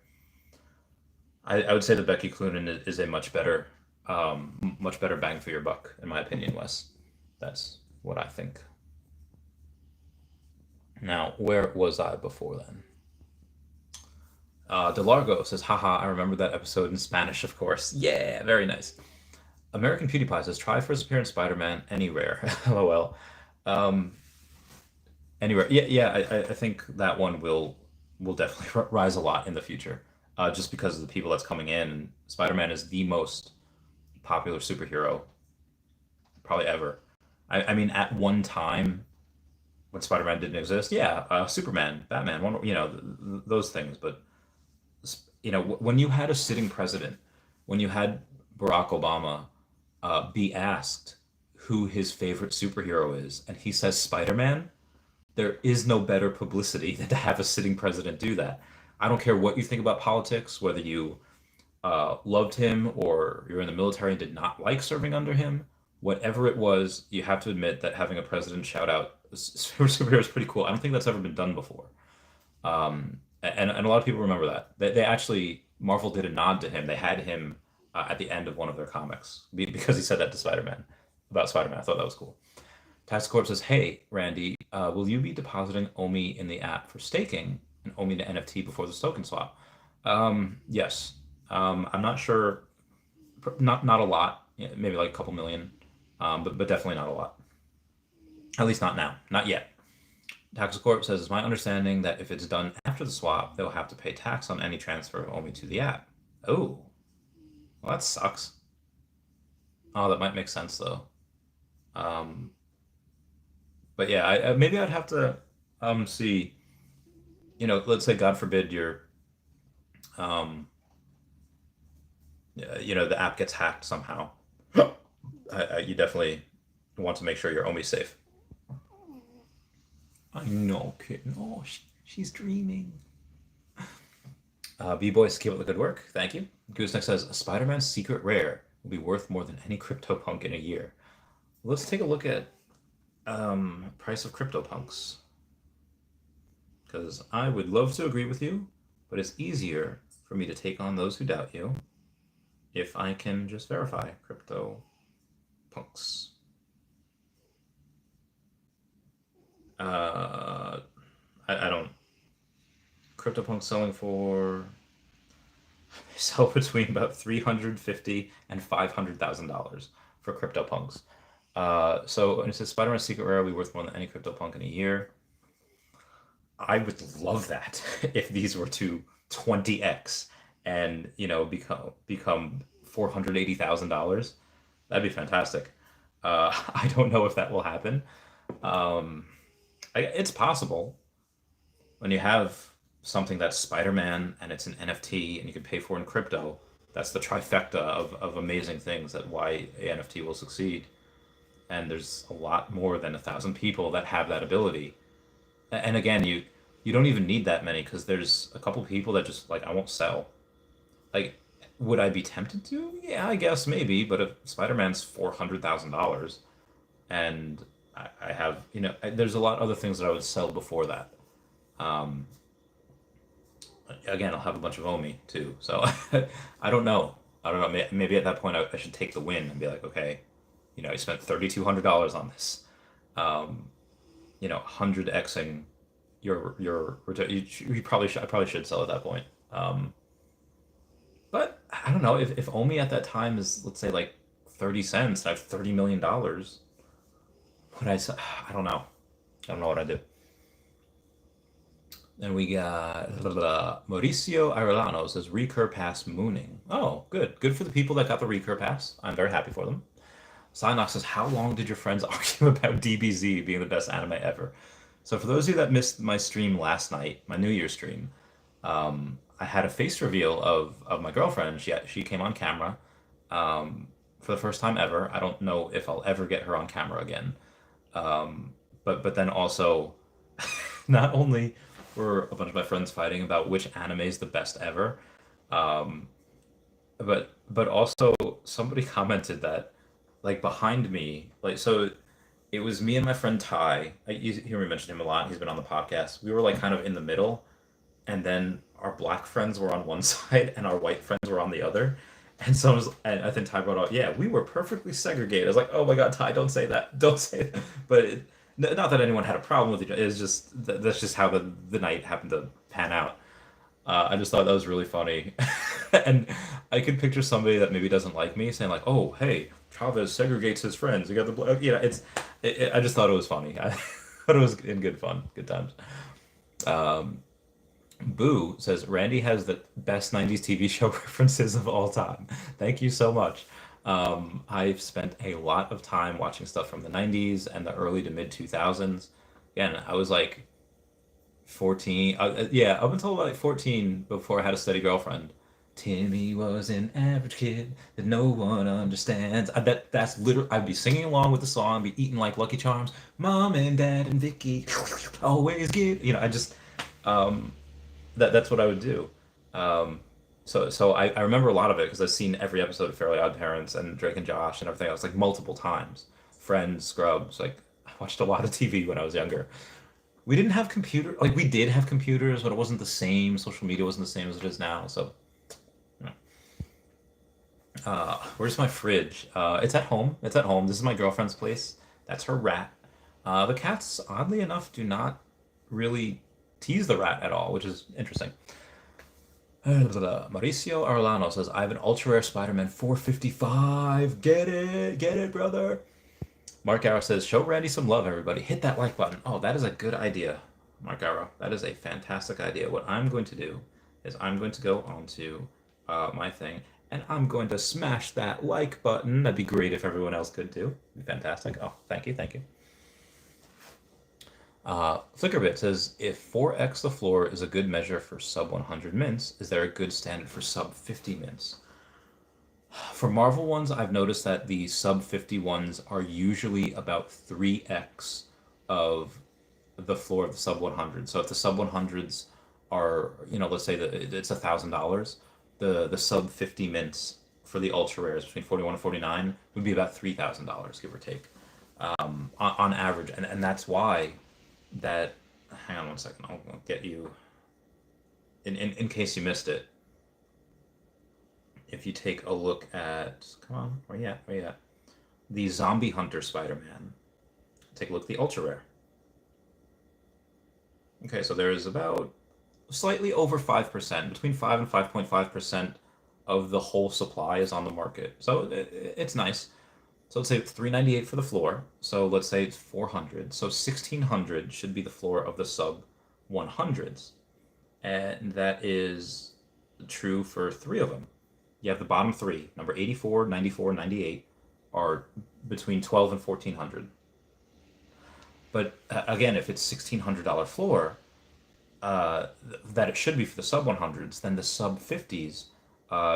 I would say that Becky Cloonan is a much better bang for your buck, in my opinion, Wes. That's what I think. Now, where was I before then? DeLargo says, haha, I remember that episode in Spanish, of course. Yeah, very nice. American PewDiePie says, try first appearance Spider-Man anywhere. LOL. Um, Anywhere. Yeah, yeah, I think that one will definitely rise a lot in the future. Just because of the people that's coming in. Spider-Man is the most popular superhero probably ever. I mean, at one time when Spider-Man didn't exist, yeah, Superman, Batman, those things. But when you had a sitting president, when you had Barack Obama be asked who his favorite superhero is, and he says Spider-Man, there is no better publicity than to have a sitting president do that. I don't care what you think about politics, whether you loved him or you're in the military and did not like serving under him. Whatever it was, you have to admit that having a president shout out superhero is pretty cool. I don't think that's ever been done before. And a lot of people remember that. They actually, Marvel did a nod to him. They had him at the end of one of their comics because he said that to Spider-Man, about Spider-Man. I thought that was cool. Tax Corp says, hey, Randy, will you be depositing OMI in the app for staking and OMI to NFT before the token swap? Yes. I'm not sure, not a lot, maybe like a couple million, but definitely not a lot. At least not now, not yet. Tax Corp says, it's my understanding that if it's done after the swap, they'll have to pay tax on any transfer of OMI to the app. Oh, well, that sucks. Oh, that might make sense though. Um, but yeah, maybe I'd have to see, let's say God forbid um, the app gets hacked somehow. You definitely want to make sure your OMI's safe. I know, kid. No, she's dreaming. B-Boys, keep up the good work. Thank you. Gooseneck says, Spider-Man's secret rare will be worth more than any CryptoPunk in a year. Let's take a look at price of CryptoPunks. Because I would love to agree with you, but it's easier for me to take on those who doubt you if I can just verify CryptoPunks. I don't. CryptoPunks selling for. They sell between about $350,000 and $500,000 for CryptoPunks. So and it says Spider-Man Secret Rare will be worth more than any CryptoPunk in a year. I would love that if these were to 20x and become $480,000. That'd be fantastic. I don't know if that will happen. It's possible when you have something that's Spider-Man and it's an NFT and you can pay for in crypto. That's the trifecta of amazing things that why a NFT will succeed. And there's a lot more than 1,000 people that have that ability. And again, you don't even need that many because there's a couple people that just like I won't sell. Like, would I be tempted to? Yeah, I guess maybe. But if Spider-Man's $400,000 and I have there's a lot of other things that I would sell before that. Um, Again, I'll have a bunch of OMI too. So I don't know. I don't know. Maybe at that point I should take the win and be like, okay, I spent $3,200 on this. 100xing your return. You probably should. I probably should sell at that point. But I don't know if OMI at that time is, let's say, like 30 cents. I have $30 million. Would I? I don't know. I don't know what I do. And we got Mauricio Arellano says recur pass mooning. Oh, good. Good for the people that got the recur pass. I'm very happy for them. Cynox says, how long did your friends argue about DBZ being the best anime ever? So for those of you that missed my stream last night, my New Year's stream, I had a face reveal of my girlfriend. She came on camera for the first time ever. I don't know if I'll ever get her on camera again. But then also, not only were a bunch of my friends fighting about which anime is the best ever, um, but also somebody commented that like behind me, like so it was me and my friend Ty. You hear me mention him a lot. He's been on the podcast. We were like kind of in the middle, and then our black friends were on one side and our white friends were on the other. And I think Ty brought up, yeah, we were perfectly segregated. I was like, oh my God, Ty, don't say that, don't say that. But not that anyone had a problem with each other. It's just that's just how the night happened to pan out. I just thought that was really funny, and I could picture somebody that maybe doesn't like me saying like, "Oh, hey, Chavez segregates his friends. You got I just thought it was funny. I thought it was in good fun, good times. Um, Boo says Randy has the best '90s TV show references of all time. Thank you so much. I've spent a lot of time watching stuff from the '90s and the early to mid 2000s. Again, I was like 14. Yeah, up until like 14, before I had a steady girlfriend. Timmy was an average kid that no one understands. That's literally, I'd be singing along with the song, be eating like Lucky Charms. Mom and Dad and Vicky always give. I just um, that's what I would do. Um, so I remember a lot of it because I've seen every episode of Fairly Odd Parents and Drake and Josh and everything else like multiple times. Friends, Scrubs, like I watched a lot of TV when I was younger. We didn't have computer like we did have computers, but it wasn't the same. Social media wasn't the same as it is now. So, you know. Where's my fridge? It's at home. It's at home. This is my girlfriend's place. That's her rat. The cats, oddly enough, do not really tease the rat at all, which is interesting. Mauricio Arlano says, I have an ultra rare Spider-Man 455. Get it, brother. Mark Arrow says, show Randy some love, everybody. Hit that like button. Oh, that is a good idea, Mark Arrow. That is a fantastic idea. What I'm going to do is I'm going to go onto my thing and I'm going to smash that like button. That'd be great if everyone else could too. It'd be fantastic. Oh, thank you, thank you. Flickerbit says, if 4x the floor is a good measure for sub 100 mints, is there a good standard for sub 50 mints? For Marvel ones, I've noticed that the sub 50 ones are usually about 3x of the floor of the sub 100. So if the sub 100s are, let's say that it's $1,000, the sub 50 mints for the ultra rares between 41 and 49 would be about $3,000, give or take, on average. And that's why that, hang on one second, I'll get you, in case you missed it. If you take a look at, come on, where you at? Where you at? The Zombie Hunter Spider-Man. Take a look at the ultra rare. Okay, so there's about slightly over 5%, between 5 and 5.5% of the whole supply is on the market. So it's nice. So let's say it's 398 for the floor. So let's say it's 400. So 1600 should be the floor of the sub 100s. And that is true for 3 of them. You have the bottom 3, number 84, 94, 98, are between 12 and 1400. But again, if it's $1,600 floor, that it should be for the sub 100s, then the sub 50s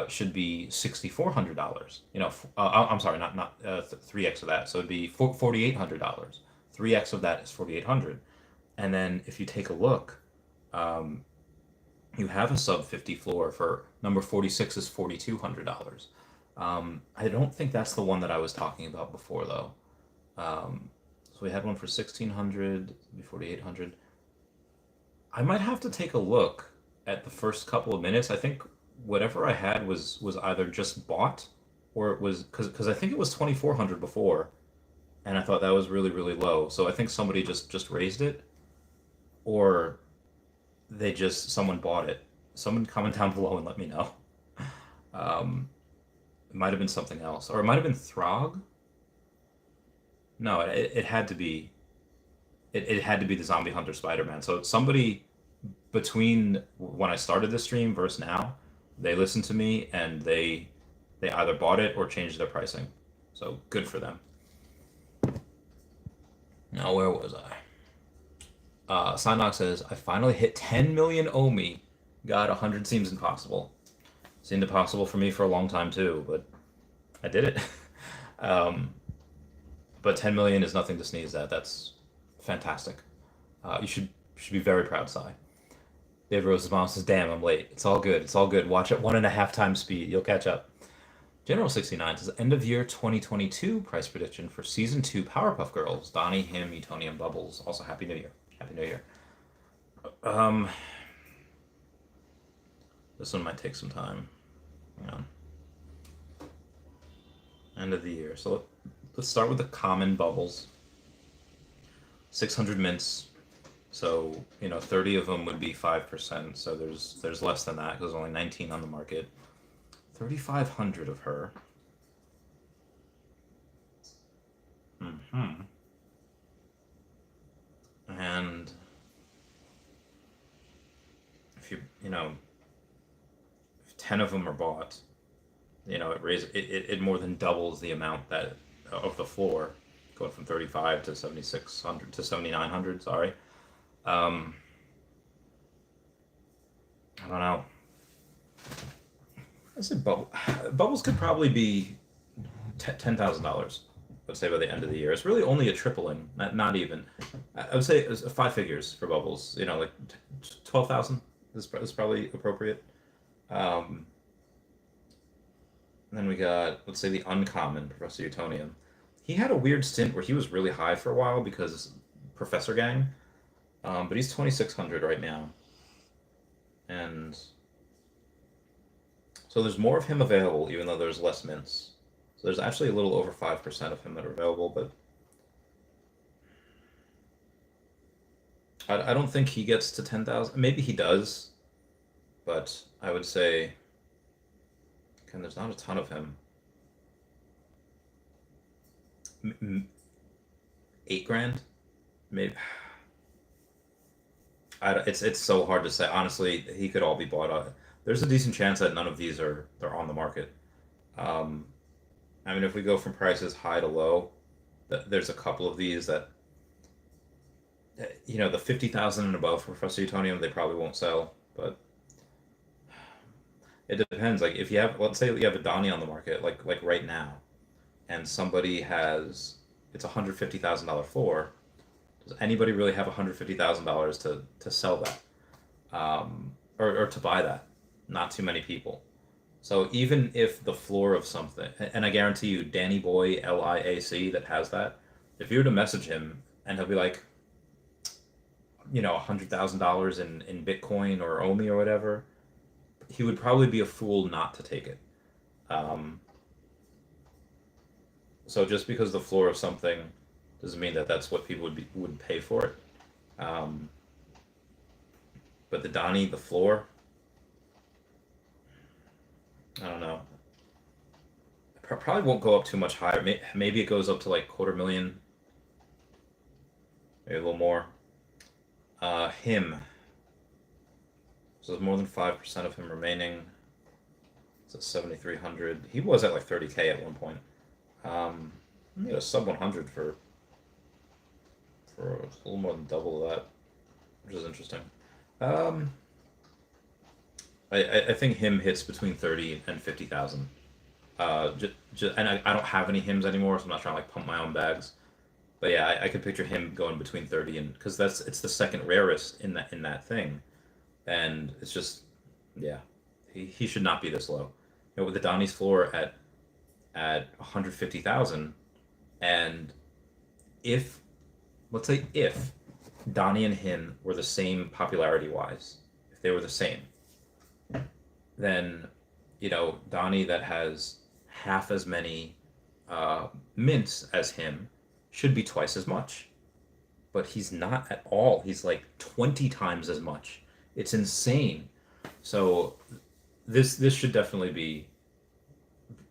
should be $6,400. I'm sorry, not 3x of that. So it'd be $4,800. 3x of that is 4,800. And then if you take a look, you have a sub 50 floor for number 46 is $4,200. I don't think that's the one that I was talking about before though. So we had one for 1600, 4,800. I might have to take a look at the first couple of minutes. I think whatever I had was either just bought or it was because I think it was 2,400 before, and I thought that was really really low. So I think somebody just raised it, or someone bought it. Someone comment down below and let me know. It might have been something else, or it might have been Throg. No, it had to be. It had to be the Zombie Hunter Spider-Man. So somebody between when I started the stream versus now, they listened to me and they either bought it or changed their pricing. So good for them. Now where was I? Synox says, I finally hit 10 million Omi. God, 100 seems impossible. Seemed impossible for me for a long time too, but I did it. um, but 10 million is nothing to sneeze at. That's fantastic. You should be very proud, Cy. Dave Rose's mom says, "Damn, I'm late. It's all good. It's all good. Watch at 1.5 times speed. You'll catch up." General 69 says, "End of year 2022 price prediction for season 2 Powerpuff Girls. Donnie, him, Utonium, Bubbles. Also, Happy New Year. Happy New Year." Um, this one might take some time. Hang on. End of the year. So let's start with the common Bubbles. 600 mints. So 30 of them would be 5%. So there's less than that because there's only 19 on the market. 3,500 of her. And if if 10 of them are bought, it more than doubles the amount that of the floor, going from 35 to 7,600 to 7,900. Sorry. I don't know. I said Bubbles could probably be $10,000. I would say by the end of the year. It's really only a tripling, not even. I would say it's 5 figures for Bubbles. Like 12,000 is probably appropriate. And then we got, let's say, the uncommon Professor Utonium. He had a weird stint where he was really high for a while because Professor Gang. But he's 2,600 right now. And so there's more of him available, even though there's less mints. So there's actually a little over 5% of him that are available, but I don't think he gets to 10,000. Maybe he does, but I would say, again, there's not a ton of him. 8 grand, maybe. It's so hard to say. Honestly, he could all be bought. There's a decent chance that none of these are they're on the market. Um, I mean, if we go from prices high to low, there's a couple of these that the 50,000 and above for Professor Utonium, they probably won't sell. But it depends. Like if you have, let's say you have a Donnie on the market, like right now, and somebody has it's $150,000 floor. Does anybody really have $150,000 to sell that, or to buy that? Not too many people. So even if the floor of something, and I guarantee you, Danny Boy LIAC that has that, if you were to message him and he'll be like, $100,000 in Bitcoin or Omi or whatever, he would probably be a fool not to take it. So just because the floor of something doesn't mean that that's what people would pay for it. But the Donnie, the floor, I don't know. Probably won't go up too much higher. Maybe it goes up to like 250,000, maybe a little more. Him. So there's more than 5% of him remaining. It's at 7,300. He was at like 30K at one point. Maybe a sub 100 for a little more than double of that, which is interesting. I think him hits between 30 and 50,000. And I don't have any hymns anymore, so I'm not trying to like pump my own bags. But yeah, I could picture him going between 30 and because it's the second rarest in that thing, and it's just yeah, he should not be this low. With the Donnie's floor at 150,000, and if let's say if Donnie and him were the same popularity wise, if they were the same, then Donnie that has half as many mints as him should be twice as much, but he's not at all. He's like 20 times as much. It's insane. So this should definitely be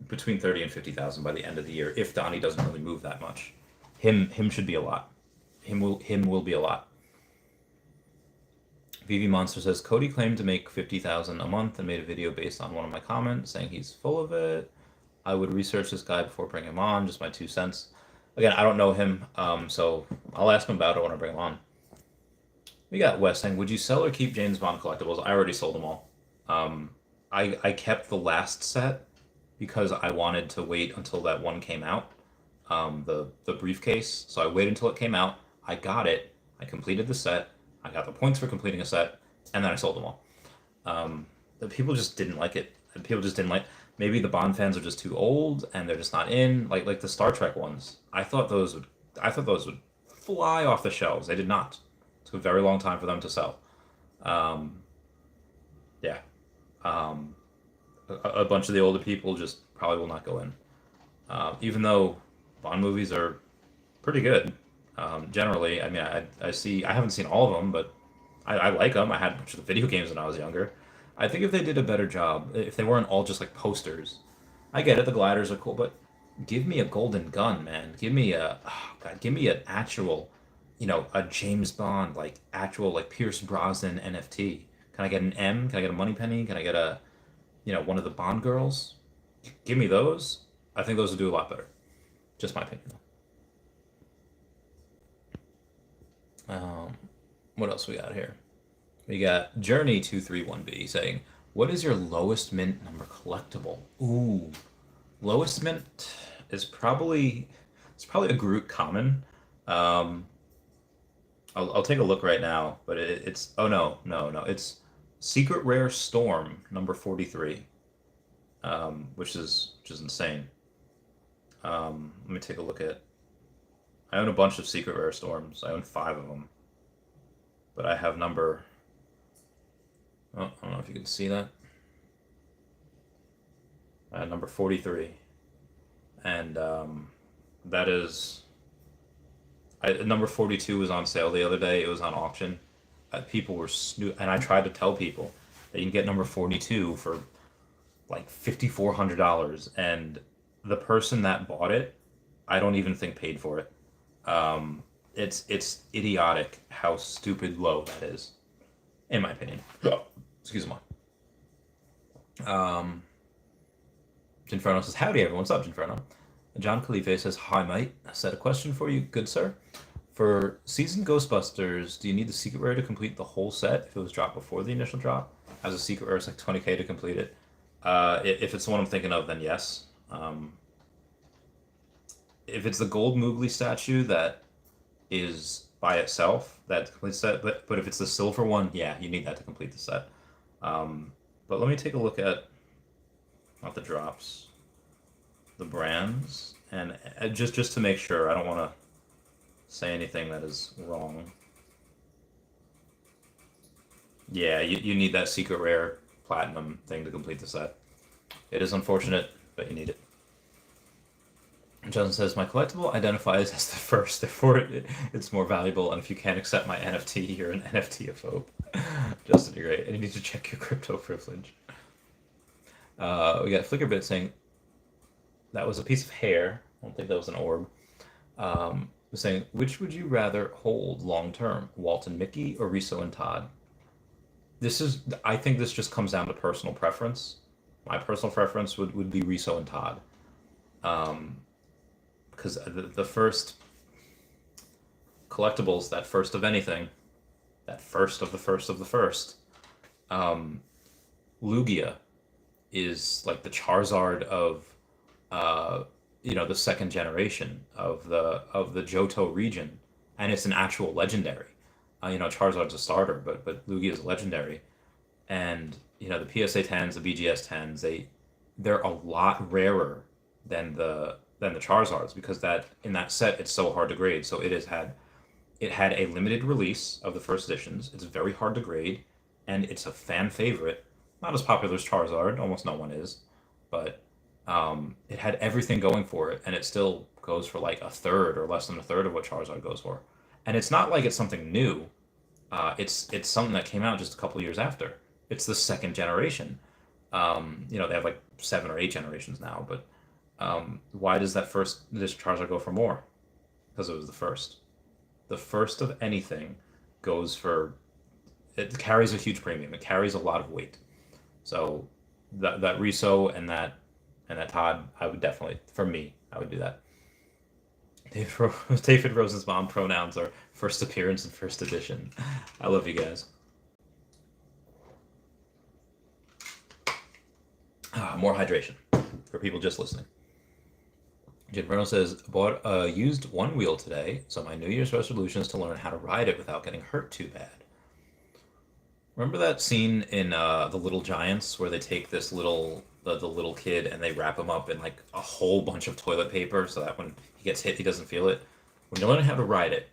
between 30 and 50,000 by the end of the year if Donnie doesn't really move that much. Him should be a lot. Him will be a lot. Veve Monster says Cody claimed to make 50,000 a month and made a video based on one of my comments saying he's full of it. I would research this guy before bringing him on. Just my 2 cents. Again, I don't know him, so I'll ask him about it when I bring him on. We got West saying, would you sell or keep James Bond collectibles? I already sold them all. I kept the last set because I wanted to wait until that one came out, the briefcase. So I waited until it came out. I got it. I completed the set. I got the points for completing a set, and then I sold them all. The people just didn't like it. People just didn't like. Maybe the Bond fans are just too old and they're just not in. Like the Star Trek ones. I thought those would fly off the shelves. They did not. It took a very long time for them to sell. Um, yeah. Um, a bunch of the older people just probably will not go in. Even though Bond movies are pretty good, generally. I mean, I haven't seen all of them, but I like them. I had a bunch of the video games when I was younger. I think if they did a better job, if they weren't all just like posters, I get it. The gliders are cool, but give me a golden gun, man. Give me oh God, give me an actual, a James Bond like actual like Pierce Brosnan NFT. Can I get an M? Can I get a money penny? Can I get a, one of the Bond girls? Give me those. I think those would do a lot better. Just my opinion. Um, what else we got here? We got Journey231B saying, "What is your lowest mint number collectible?" Ooh, lowest mint is probably it's probably a Groot common. Um, I'll take a look right now, but it's oh no, it's Secret Rare Storm number 43, which is insane. Let me take a look at. I own a bunch of Secret Rare Storms. I own five of them, but I have number. Oh, I don't know if you can see that. Number 43, and that is number 42 was on sale the other day. It was on auction. People were and I tried to tell people that you can get number 42 for like $5,400, and the person that bought it, I don't even think paid for it. It's idiotic how stupid low that is, in my opinion. Excuse me. Um, Ginferno says, "Howdy everyone, what's up, Ginferno?" John Khalife says, "Hi mate, I said a question for you, good sir. For Season Ghostbusters, do you need the secret rare to complete the whole set if it was dropped before the initial drop? As a secret rare, it's like 20K to complete it. If it's the one I'm thinking of, then yes. If it's the gold Moogly statue that is by itself, that completes the set, but if it's the silver one, yeah, you need that to complete the set. But let me take a look at not the drops, the brands, and just to make sure, I don't want to say anything that is wrong. Yeah, you need that secret rare platinum thing to complete the set. It is unfortunate, but you need it. Justin says, "My collectible identifies as the first, therefore it's more valuable, and if you can't accept my NFT, you're an NFTophobe." Justin, you're great. And you need to check your crypto privilege. We got Flickerbit saying, "That was a piece of hair. I don't think that was an orb." Saying, "Which would you rather hold long term, Walt and Mickey or Riso and Todd?" I think this just comes down to personal preference. My personal preference would be Riso and Todd. Because the first collectibles, that first of anything, that first of the first of the first, Lugia is like the Charizard of the second generation of the Johto region, and it's an actual legendary. Charizard's a starter, but Lugia is legendary, and the PSA 10s, the BGS 10s, they're a lot rarer than the Charizards, because that in that set it's so hard to grade. So it had a limited release of the first editions. It's very hard to grade, and it's a fan favorite. Not as popular as Charizard, almost no one is, but it had everything going for it, and it still goes for like a third or less than a third of what Charizard goes for. And it's not like it's something new. It's something that came out just a couple years after. It's the second generation. They have like 7 or 8 generations now, but why does this Charizard go for more? Because it was the first. The first of anything goes for it carries a huge premium. It carries a lot of weight. So that Riso and that Todd, I would definitely, for me, I would do that. David Rosenbaum pronouns are first appearance and first edition. I love you guys. More hydration for people just listening. Jim Bruno says, bought a used one wheel today, so my New Year's resolution is to learn how to ride it without getting hurt too bad. Remember that scene in The Little Giants where they take this the little kid and they wrap him up in like a whole bunch of toilet paper so that when he gets hit, he doesn't feel it? When you're learning how to ride it,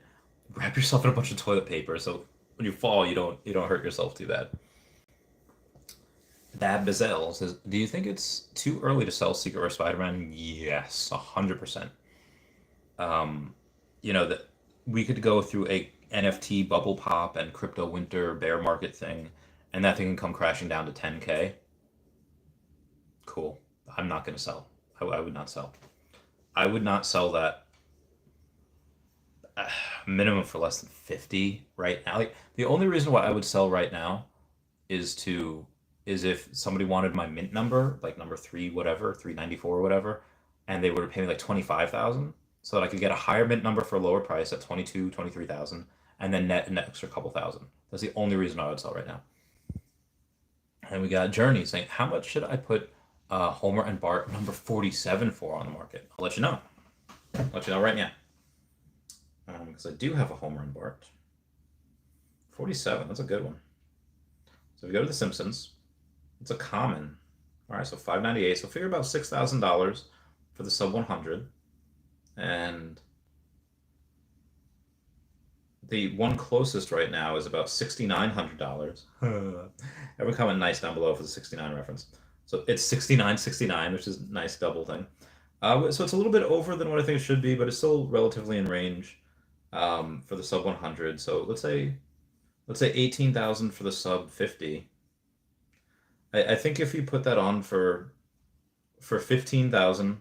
wrap yourself in a bunch of toilet paper so when you fall, you don't hurt yourself too bad. Dab Bazell says, do you think it's too early to sell Secret Rare Spider-Man? Yes, 100%. That we could go through a NFT bubble pop and crypto winter bear market thing, and that thing can come crashing down to 10K. Cool. I'm not going to sell. I would not sell. I would not sell that minimum for less than 50 right now. Like, the only reason why I would sell right now is if somebody wanted my mint number, like number 3 whatever, 394 or whatever, and they were to pay me like 25,000 so that I could get a higher mint number for a lower price at 22, 23,000 and then net an extra couple thousand. That's the only reason I would sell right now. And we got Journey saying, how much should I put Homer and Bart number 47 for on the market? I'll let you know. I'll let you know right now. Because I do have a Homer and Bart. 47, that's a good one. So if we go to The Simpsons, it's a common. All right, so $5.98. So figure about $6,000 for the sub 100. And the one closest right now is about $6,900. Everyone comment nice down below for the 69 reference. So it's 69.69, which is a nice double thing. So it's a little bit over than what I think it should be, but it's still relatively in range for the sub 100. So let's say 18,000 for the sub 50. I think if you put that on for 15,000,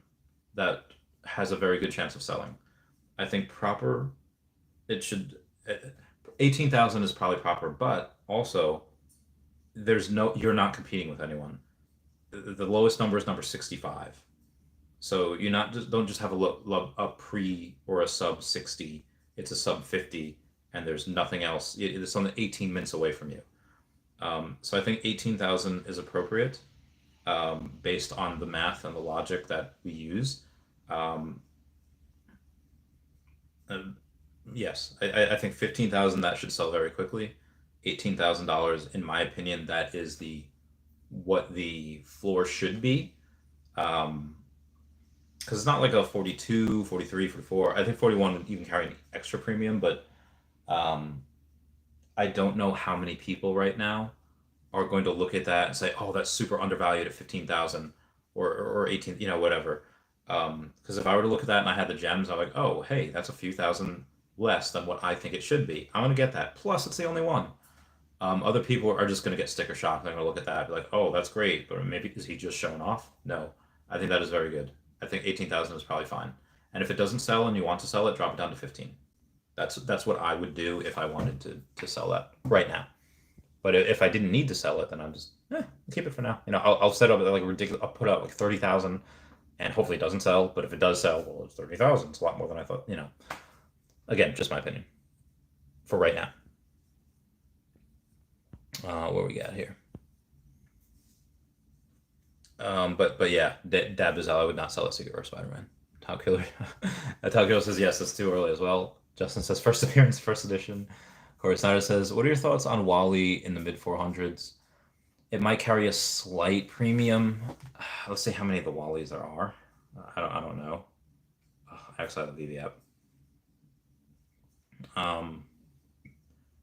that has a very good chance of selling. I think proper, it should 18,000 is probably proper, but also you're not competing with anyone. The lowest number is number 65. So you don't just have a pre or a sub 60. It's a sub 50, and there's nothing else. It's something 18 minutes away from you. So I think 18,000 is appropriate based on the math and the logic that we use. Yes, I think 15,000 that should sell very quickly. $18,000, in my opinion, that is what the floor should be. Because it's not like a 42, 43, 44. I think 41 would even carry an extra premium, but I don't know how many people right now are going to look at that and say, oh, that's super undervalued at 15,000 or 18, whatever. Because if I were to look at that and I had the gems, I'm like, oh, hey, that's a few thousand less than what I think it should be. I'm going to get that. Plus, it's the only one. Other people are just going to get sticker shock. They're going to look at that and be like, oh, that's great. But maybe is he just showing off? No. I think that is very good. I think 18,000 is probably fine. And if it doesn't sell and you want to sell it, drop it down to 15. That's what I would do if I wanted to sell that right now. But if I didn't need to sell it, then I'm just keep it for now. I'll set up like ridiculous. I'll put out like 30,000, and hopefully it doesn't sell. But if it does sell, well, it's 30,000. It's a lot more than I thought. Again, just my opinion for right now. What we got here? But yeah, Dab Bazell, I would not sell a Secret Rare Spider-Man. Top Killer says yes, it's too early as well. Justin says first appearance, first edition. Corey Snyder says, what are your thoughts on Wally in the mid 400s? It might carry a slight premium. Let's see how many of the Wallies there are. I don't know. Actually, I have the Veve app.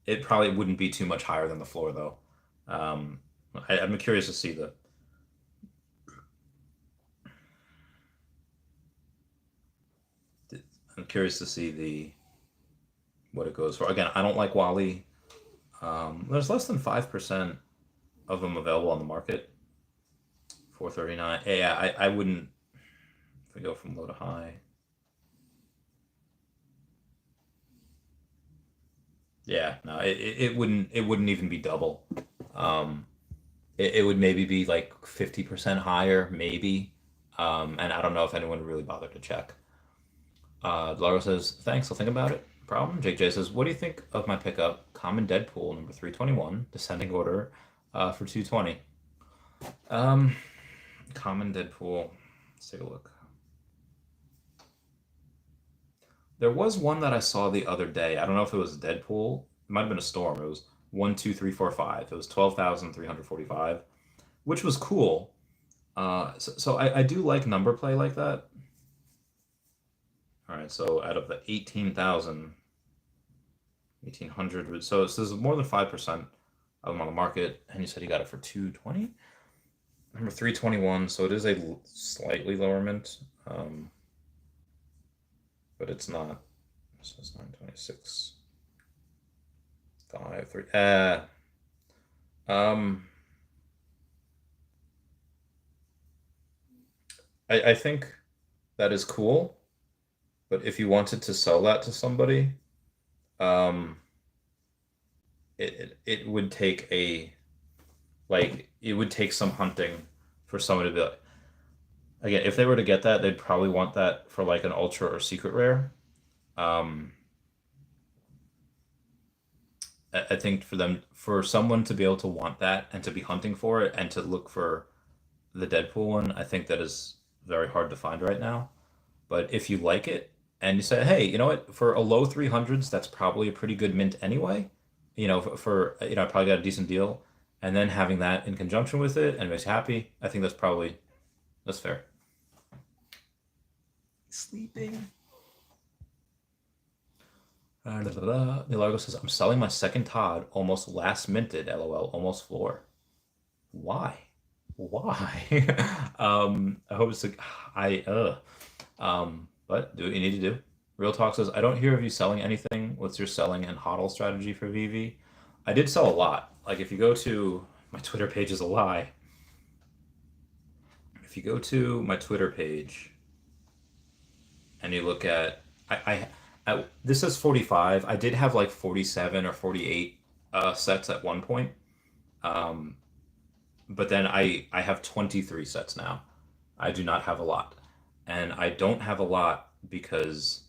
It probably wouldn't be too much higher than the floor, though. I'm curious to see what it goes for. Again, I don't like Wally. There's less than 5% of them available on the market. 439. Yeah, I wouldn't. If we go from low to high. Yeah, no, it wouldn't even be double. Um, it would maybe be like 50% higher, maybe. And I don't know if anyone really bothered to check. Laura says, thanks, I'll think about it. Problem. Jake J says, what do you think of my pickup? Common Deadpool, number 321, descending order for 220. Um, Common Deadpool. Let's take a look. There was one that I saw the other day. I don't know if it was Deadpool. It might have been a storm. It was 12345. It was 12,345, which was cool. So I do like number play like that. All right, so out of the 18,000, 1,800, so this is more than 5% of them on the market, and you said you got it for 220? Number 321, so it is a slightly lower mint, but it's not. So it's 926, 5, 3. Um, I think that is cool, but if you wanted to sell that to somebody, um, it would take it would take some hunting for someone to be like, again, if they were to get that, they'd probably want that for like an ultra or secret rare. Um, I think for someone to be able to want that and to be hunting for it and to look for the Deadpool one, I think that is very hard to find right now. But if you like it and you say, hey, you know what, for a low 300s, that's probably a pretty good mint anyway. I probably got a decent deal. And then having that in conjunction with it and makes you happy, I think that's fair. Sleeping. Milargo says, I'm selling my second Todd, almost last minted, lol, almost floor. Why? Why? I hope it's but do what you need to do. Real Talk says, I don't hear of you selling anything. What's your selling and hodl strategy for VV? I did sell a lot. Like if you go to my Twitter page is a lie. If you go to my Twitter page and you look at this says 45. I did have like 47 or 48 sets at one point. Um, but then I have 23 sets now. I do not have a lot. And I don't have a lot because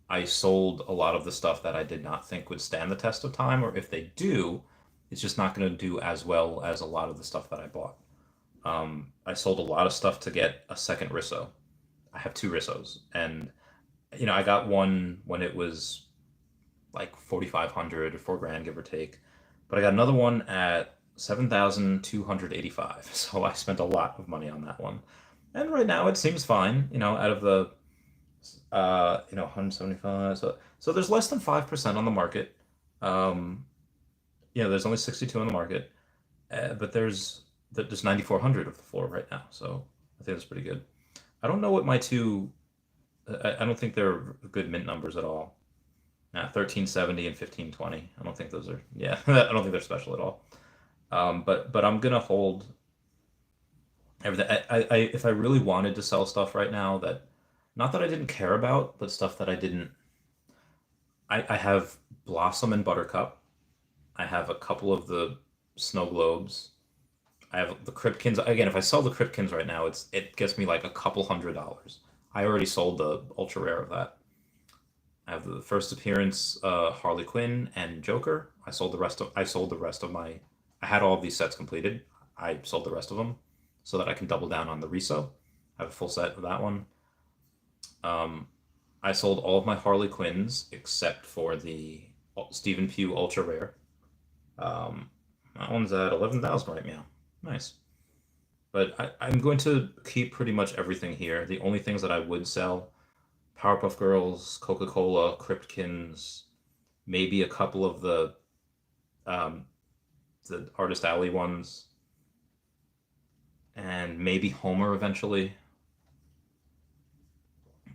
I sold a lot of the stuff that I did not think would stand the test of time, or if they do, it's just not going to do as well as a lot of the stuff that I bought. I sold a lot of stuff to get a second Risso. I have two Rissos, and I got one when it was like 4,500 or 4 grand, give or take. But I got another one at 7,285. So I spent a lot of money on that one. And right now it seems fine, out of the 175. So there's less than 5% on the market. Um, there's only 62 on the market. But there's 9,400 of the floor right now. So I think that's pretty good. I don't know what my two I don't think they're good mint numbers at all. 1370 and 1520. I don't think those are. Yeah, I don't think they're special at all. But I'm gonna hold everything. If I really wanted to sell stuff right now that, not that I didn't care about, but stuff that I didn't. I have Blossom and Buttercup. I have a couple of the Snow Globes. I have the Kripkins. Again, if I sell the Kripkins right now, it gets me like a couple $100. I already sold the ultra rare of that. I have the first appearance, Harley Quinn and Joker. I sold the rest of my. I had all of these sets completed. I sold the rest of them so that I can double down on the Riso. I have a full set of that one. Um, I sold all of my Harley Quinns except for the Stephen Pugh ultra rare. That one's at 11,000 right now. Nice. But I'm going to keep pretty much everything here. The only things that I would sell: Powerpuff Girls, Coca-Cola, Kripkins, maybe a couple of um, the Artist Alley ones, and maybe Homer eventually.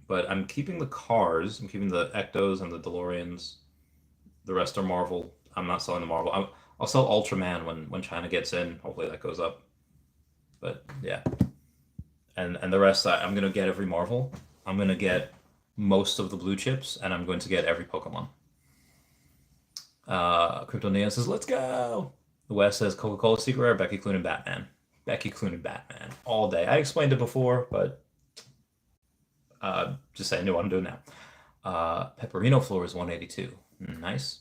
But I'm keeping the cars. I'm keeping the Ectos and the DeLoreans. The rest are Marvel. I'm not selling the Marvel. I'll sell Ultraman when China gets in. Hopefully that goes up. But yeah, and the rest I'm gonna get every Marvel. I'm gonna get most of the blue chips, and I'm going to get every Pokemon. Crypto Neon says, let's go. The West says Coca-Cola Secret Rare, Becky Cloonan Batman. Becky Cloonan Batman. All day. I explained it before, but just saying, I know what I'm doing now. Pepperino Floor is 182. Nice.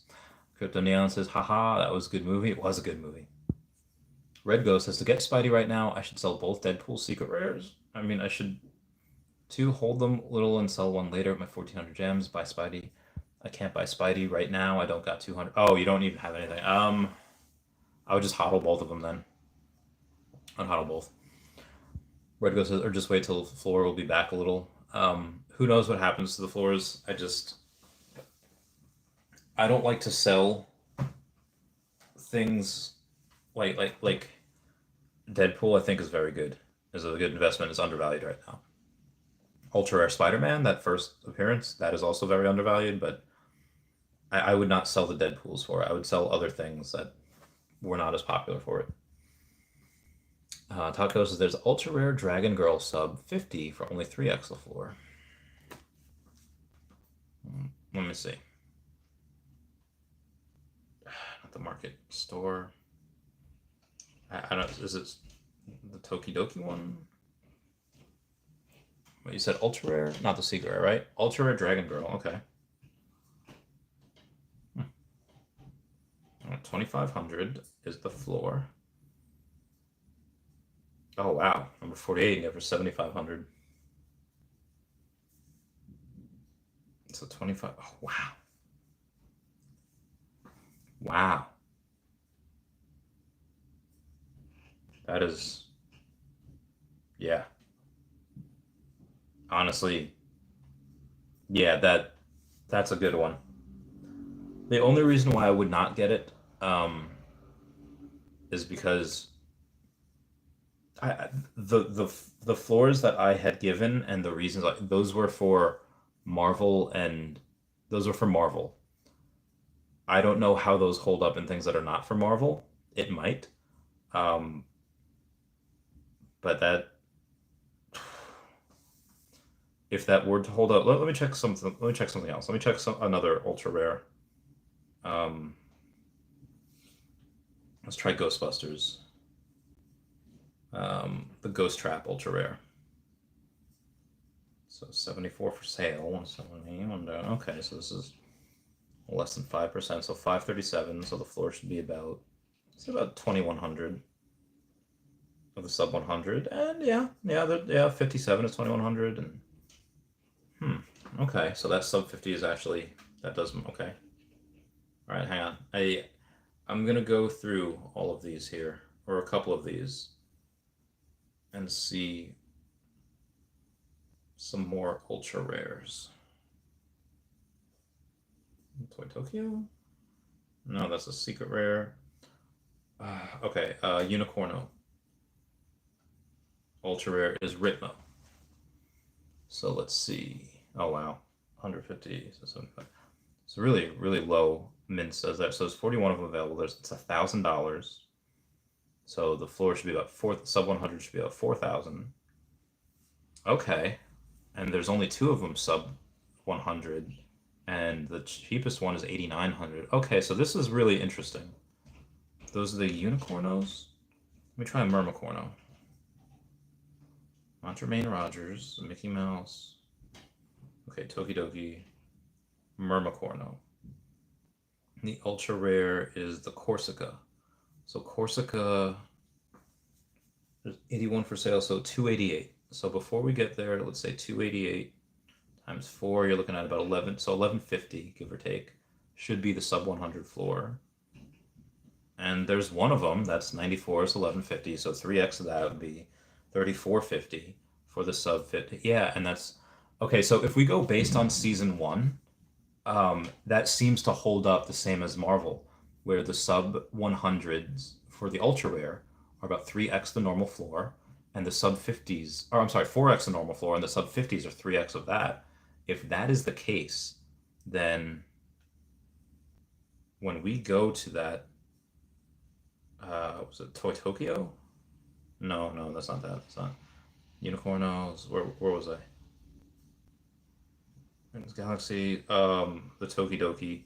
Crypto Neon says, haha, that was a good movie. It was a good movie. Red Ghost says, to get Spidey right now, I should sell both Deadpool Secret Rares. I mean, I should hold them a little and sell one later at my 1400 gems. Buy Spidey. I can't buy Spidey right now. I don't got 200. Oh, you don't even have anything. I would just hodl both of them then. I'd hodl both. Red Ghost says, or just wait till the floor will be back a little. Who knows what happens to the floors? I don't like to sell things like Deadpool. I think is very good. Is a good investment. It's undervalued right now. Ultra Rare Spider-Man, that first appearance, that is also very undervalued, but I would not sell the Deadpools for it. I would sell other things that were not as popular for it. Taco says there's Ultra Rare Dragon Girl sub 50 for only 3x the floor. Let me see. Not the market store. I don't. Is it the Tokidoki one? What you said? Ultra Rare, not the Secret Rare, right? Ultra Rare Dragon Girl. Okay. 2,500 is the floor. Oh wow, number 48 get for 7,500. So 25. Oh wow. Wow. That is, yeah. Honestly, yeah, that's a good one. The only reason why I would not get it is because the floors that I had given and the reasons those were for Marvel and those were for Marvel. I don't know how those hold up in things that are not for Marvel. It might. But that if that were to hold up, let me check something. Let me check something else. Let me check another ultra rare. Let's try Ghostbusters. The Ghost Trap ultra rare. So 74 for sale. 170. Okay, so this is less than 5%. So 537. So the floor should be about 2,100 of the sub 100. And yeah, 57 is 2,100 and. Okay, so that sub 50 is actually, that does, okay. All right, hang on. I'm gonna go through all of these here, or a couple of these, and see some more ultra rares. Toy Tokyo? No, that's a secret rare. Okay, Unicorno. Ultra rare is Ritmo. So let's see. Oh wow, 150, so 75. It's really, really low mint says there. So there's 41 of them available. It's $1,000. So the floor should be about sub 100 should be about 4,000. Okay, and there's only 2 of them sub 100, and the cheapest one is 8,900. Okay, so this is really interesting. Those are the Unicornos. Let me try a Mermacorno. Montremain Rogers, Mickey Mouse. Okay, Tokidoki, Mermacorno. The ultra rare is the Corsica. So Corsica, there's 81 for sale, so 288. So before we get there, let's say 288 times 4, you're looking at about 11, so 1150, give or take, should be the sub 100 floor. And there's one of them, that's 94, so 1150, so 3x of that would be 3450 for the sub 50. Yeah, and that's okay. So if we go based on season 1, that seems to hold up the same as Marvel, where the sub 100s for the ultra rare are about 3x the normal floor, and the sub 50s, or I'm sorry, 4x the normal floor, and the sub 50s are 3x of that. If that is the case, then when we go to that, was it Toy Tokyo? No, that's not that. It's not Unicornos. Where was I? Galaxy. The Tokidoki.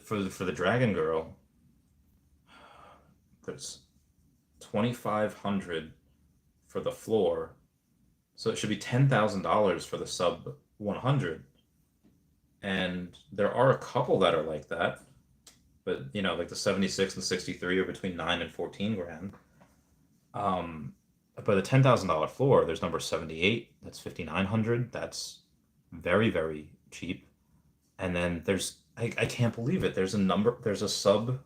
for the Dragon Girl, there's 2,500 for the floor, so it should be $10,000 for the sub 100. And there are a couple that are like that, but like the 76 and 63 are between 9 and 14 grand. But the $10,000 floor, there's number 78, that's 5,900. That's very, very cheap. And then I can't believe it. There's a sub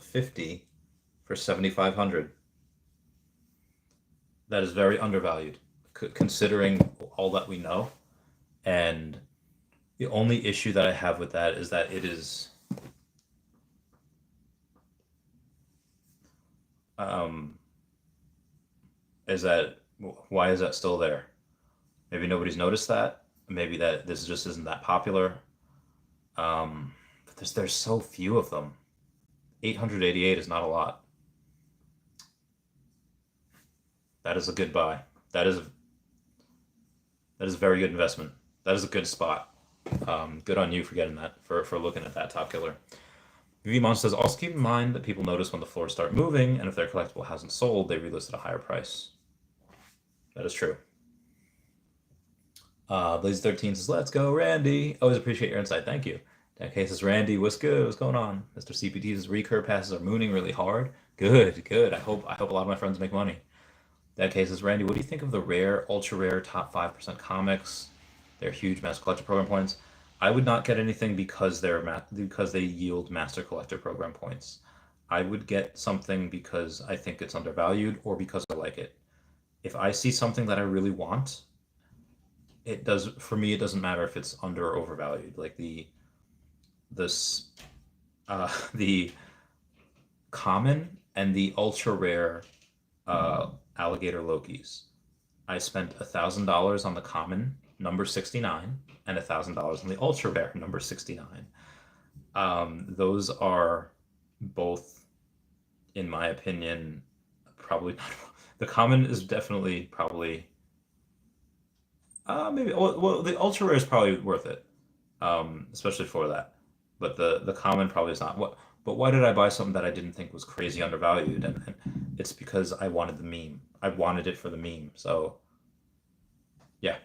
50 for 7,500. That is very undervalued, considering all that we know. And the only issue that I have with that is that it is why is that still there? Maybe nobody's noticed that. Maybe that this just isn't that popular. But there's so few of them. 888 is not a lot. That is a good buy. That is a very good investment. That is a good spot. Good on you for getting that, for looking at that top killer. VVMon says, also keep in mind that people notice when the floors start moving, and if their collectible hasn't sold, they relist at a higher price. That is true. Blaze13 says, let's go, Randy. Always appreciate your insight. Thank you. That case is Randy. What's good? What's going on? Mr. CPT says, recur passes are mooning really hard. Good, good. I hope a lot of my friends make money. That case is Randy. What do you think of the rare, ultra rare top 5% comics? They're huge master collector program points. I would not get anything because they yield master collector program points. I would get something because I think it's undervalued or because I like it. If I see something that I really want, for me it doesn't matter if it's under or overvalued. Like the common and the ultra rare alligator Lokis. I spent $1,000 on the common number 69 and $1,000 on the ultra rare number 69. Those are both, in my opinion, probably not. The common is definitely probably maybe well the ultra rare is probably worth it, especially for that. But the common probably is not. But why did I buy something that I didn't think was crazy undervalued? And it's because I wanted the meme. I wanted it for the meme. So yeah.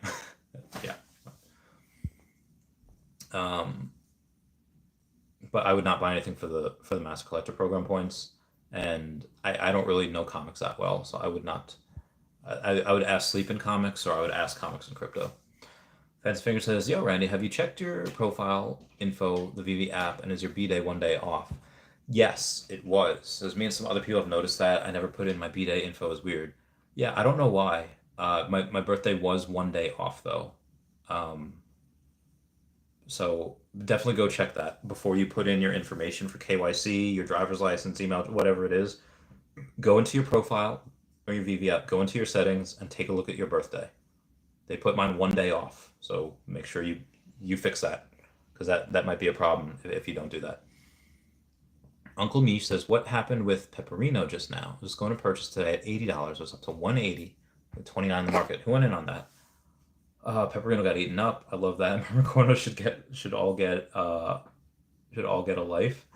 Yeah. But I would not buy anything for the master collector program points, and I don't really know comics that well, so I would not. I would ask Sleep in Comics, or I would ask Comics in Crypto. Fancy Finger says, yo, Randy, have you checked your profile info, the Veve app, and is your B-Day one day off? Yes, it was. As me and some other people have noticed that. I never put in my B-Day info. Is weird. Yeah, I don't know why. My birthday was one day off, though. So definitely go check that before you put in your information for KYC, your driver's license, email, whatever it is. Go into your profile or your Veve app, go into your settings, and take a look at your birthday. They put mine one day off, so make sure you fix that, because that might be a problem if you don't do that. Uncle Mish says, what happened with Pepperino just now? I was going to purchase today at $80. It was up to $180 with $29 in the market. Who went in on that? Pepperino got eaten up. I love that. Mercorno should all get a life.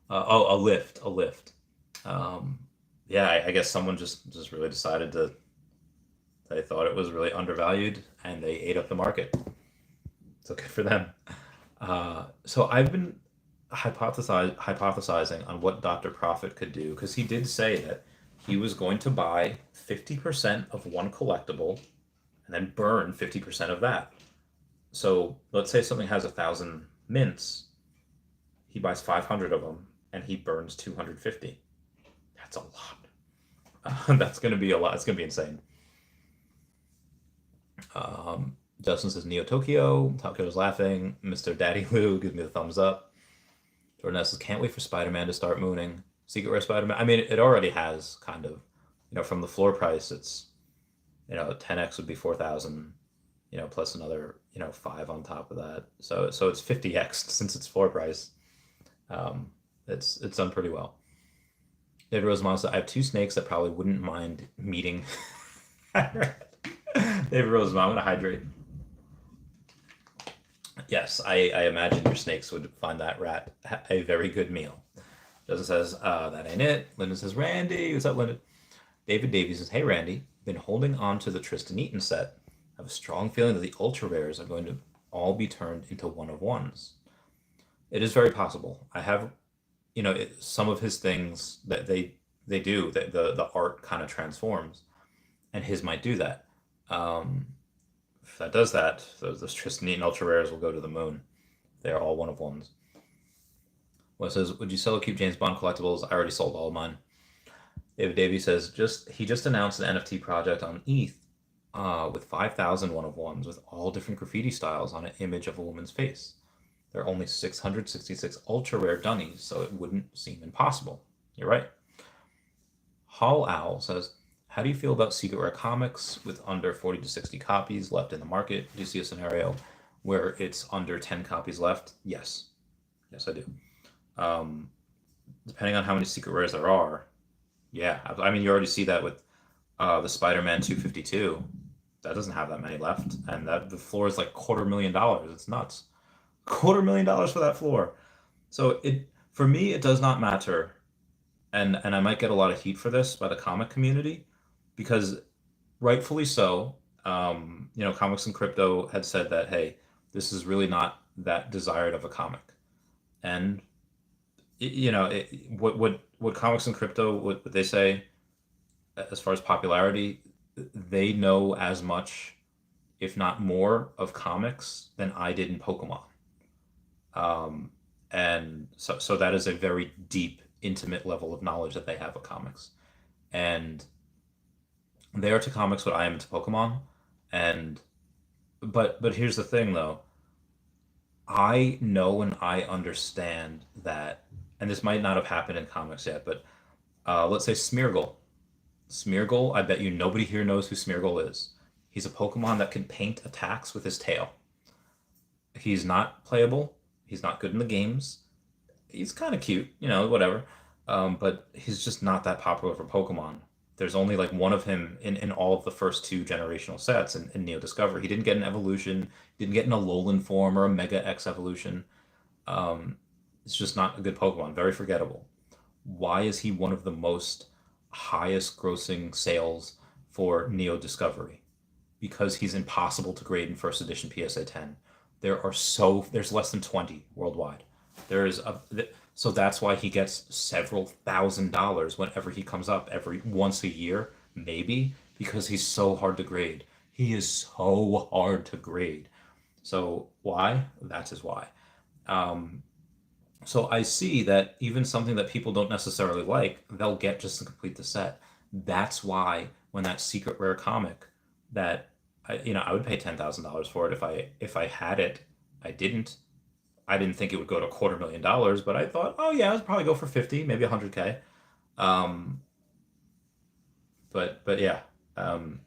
A lift. Yeah, I guess someone just really decided they thought it was really undervalued and they ate up the market. So good for them. So I've been hypothesizing on what Dr. Profit could do, because he did say that he was going to buy 50% of one collectible and then burn 50% of that. So let's say something has 1,000 mints, he buys 500 of them and he burns 250. That's a lot. That's going to be a lot. It's going to be insane. Justin says Neo Tokyo. Tokyo's laughing. Mr. Daddy Lou gives me the thumbs up. Jordan says, can't wait for Spider-Man to start mooning. Secret Rare Spider-Man. I mean, it already has, kind of. From the floor price, it's 10x would be 4,000. Plus another 5 on top of that. So it's 50x since it's floor price. It's done pretty well. David Rosemont said, I have 2 snakes that probably wouldn't mind meeting. David Rosemont, I'm gonna hydrate. Yes, I imagine your snakes would find that rat a very good meal. Joseph says, that ain't it. Lyndon says, Randy, what's up, Lyndon? David Davies says, hey, Randy, been holding on to the Tristan Eaton set. I have a strong feeling that the ultra rares are going to all be turned into one of ones. It is very possible. I have, some of his things that they do that the art kind of transforms, and his might do that. Um, if that does that, those Tristan Eaton ultra rares will go to the moon. They're all one of ones. Well, it says, would you sell or keep James Bond collectibles? I already sold all of mine. David Davies says, he just announced an NFT project on ETH with 5,000 one of ones with all different graffiti styles on an image of a woman's face. There are only 666 ultra rare dunnies, so it wouldn't seem impossible. You're right. Hall Owl says, how do you feel about secret rare comics with under 40 to 60 copies left in the market? Do you see a scenario where it's under 10 copies left? Yes. Yes, I do. Depending on how many secret rares there are, yeah. I mean, you already see that with the Spider-Man 252. That doesn't have that many left, and the floor is like $250,000. It's nuts. $250,000 for that floor. So for me, it does not matter, and I might get a lot of heat for this by the comic community, because rightfully so. Comics and Crypto had said that, hey, this is really not that desired of a comic, and what Comics and Crypto, what they say as far as popularity, they know as much, if not more, of comics than I did in Pokemon. Um, and so that is a very deep, intimate level of knowledge that they have of comics. And they are to comics what I am to Pokemon. And but here's the thing though. I know and I understand that, and this might not have happened in comics yet, but let's say Smeargle. Smeargle, I bet you nobody here knows who Smeargle is. He's a Pokemon that can paint attacks with his tail. He's not playable. He's not good in the games. He's kind of cute, whatever. But he's just not that popular for Pokemon. There's only like one of him in all of the first two generational sets in Neo Discovery. He didn't get an evolution, didn't get an Alolan form or a Mega X evolution. Um, it's just not a good Pokemon, very forgettable. Why is he one of the most highest grossing sales for Neo Discovery? Because he's impossible to grade in first edition PSA 10. There's less than 20 worldwide. There's a So that's why he gets several $1,000s whenever he comes up every once a year, maybe, because he's so hard to grade. He is so hard to grade. So why? That is why. Um, so I see that even something that people don't necessarily like, they'll get just to complete the set. That's why when that secret rare comic that I would pay $10,000 for it if I had it. I didn't. I didn't think it would go to $250,000, but I thought, oh yeah, I'd probably go for 50, maybe 100K. Um, but yeah, um,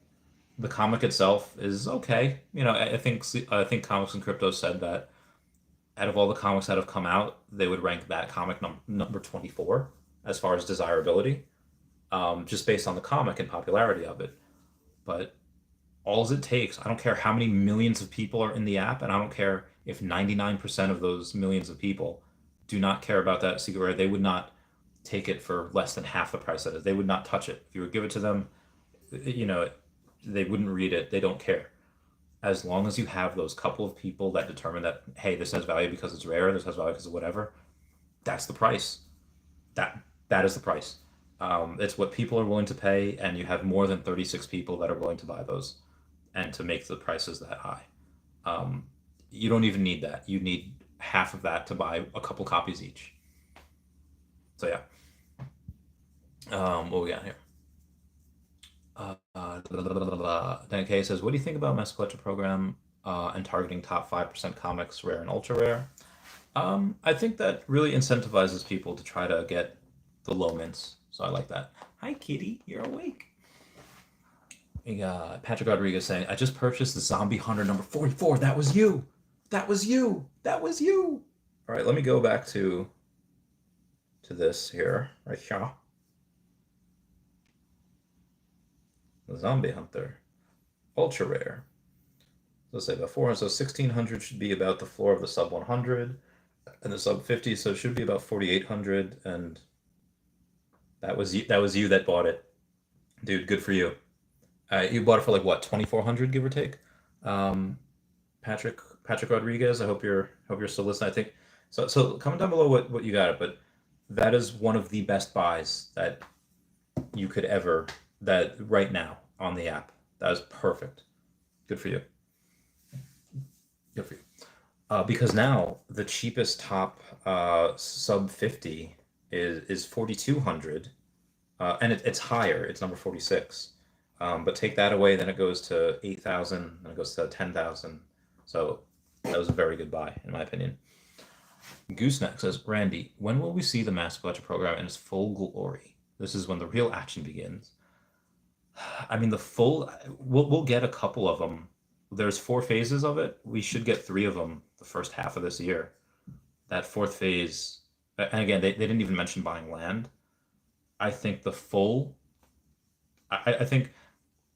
the comic itself is okay. I think Comics and Crypto said that out of all the comics that have come out, they would rank that comic number 24 as far as desirability, just based on the comic and popularity of it. But all it takes, I don't care how many millions of people are in the app, and I don't care if 99% of those millions of people do not care about that secret rare, they would not take it for less than half the price of it. They would not touch it. If you would give it to them, you know, they wouldn't read it. They don't care. As long as you have those couple of people that determine that, hey, this has value because it's rare, this has value because of whatever, that's the price. That is the price. It's what people are willing to pay, and you have more than 36 people that are willing to buy those and to make the prices that high. Um, you don't even need that. You need half of that to buy a couple copies each. So yeah. What we got here? Dan K says, "What do you think about Mass Collector Program and targeting top 5% comics, rare and ultra rare?" I think that really incentivizes people to try to get the low mints. So I like that. Hi, Kitty. You're awake. We got Patrick Rodriguez saying, "I just purchased the Zombie Hunter number 44. That was you. That was you. That was you." All right, let me go back to this here. Right here. The Zombie Hunter. Ultra rare. let's say about 400. So 1600 should be about the floor of the sub 100 and the sub 50. So it should be about 4800. And that was you. That was you that bought it, dude. Good for you. You bought it for like what, 2400, give or take. Um, Patrick Rodriguez. I hope you're still listening. I think so. So comment down below what you got it, but that is one of the best buys that you could ever, that right now on the app. That is perfect. Good for you. Good for you. Because now the cheapest top sub 50 is 4200, and it's higher. It's number 46. But take that away, then it goes to 8,000, then it goes to 10,000. So that was a very good buy, in my opinion. Gooseneck says, Randy, when will we see the Master Collector program in its full glory? This is when the real action begins. I mean, we'll get a couple of them. There's 4 phases of it. We should get 3 of them the first half of this year. That fourth phase, and again, they didn't even mention buying land. I think I think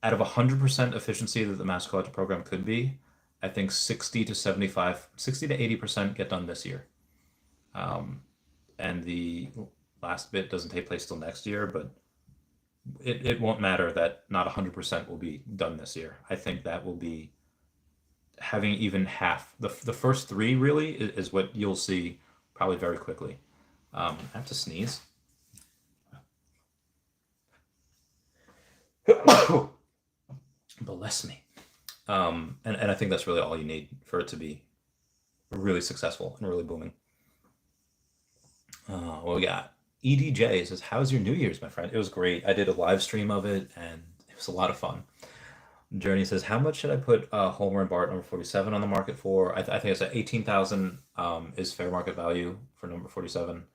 out of 100% efficiency that the Master Collector program could be, I think 60 to 75, 60 to 80% get done this year. Um, and the last bit doesn't take place till next year, but it won't matter that not 100% will be done this year. I think that will be having even half. The first 3 really is what you'll see probably very quickly. I have to sneeze. Bless me. And I think that's really all you need for it to be really successful and really booming. What we got? EDJ says, "How's your New Year's, my friend?" It was great. I did a live stream of it, and it was a lot of fun. Journey says, "How much should I put Homer and Bart number 47 on the market for?" I think I said 18,000 is fair market value for number 47,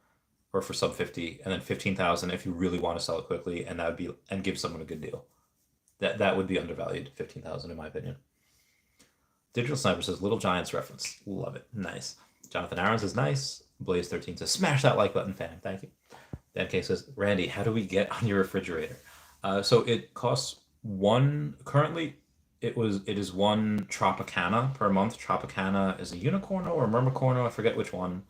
or for sub 50, and then 15,000 if you really want to sell it quickly, and that would be, and give someone a good deal. That would be undervalued, 15,000 in my opinion. Digital Sniper says, "Little Giants reference." Love it. Nice. Jonathan Aaron says, "Nice." Blaze 13 says, "Smash that like button, fam." Thank you. Dan K says, "Randy, how do we get on your refrigerator?" So it costs one, currently it is one Tropicana per month. Tropicana is a unicorno or a mermicorno, I forget which one.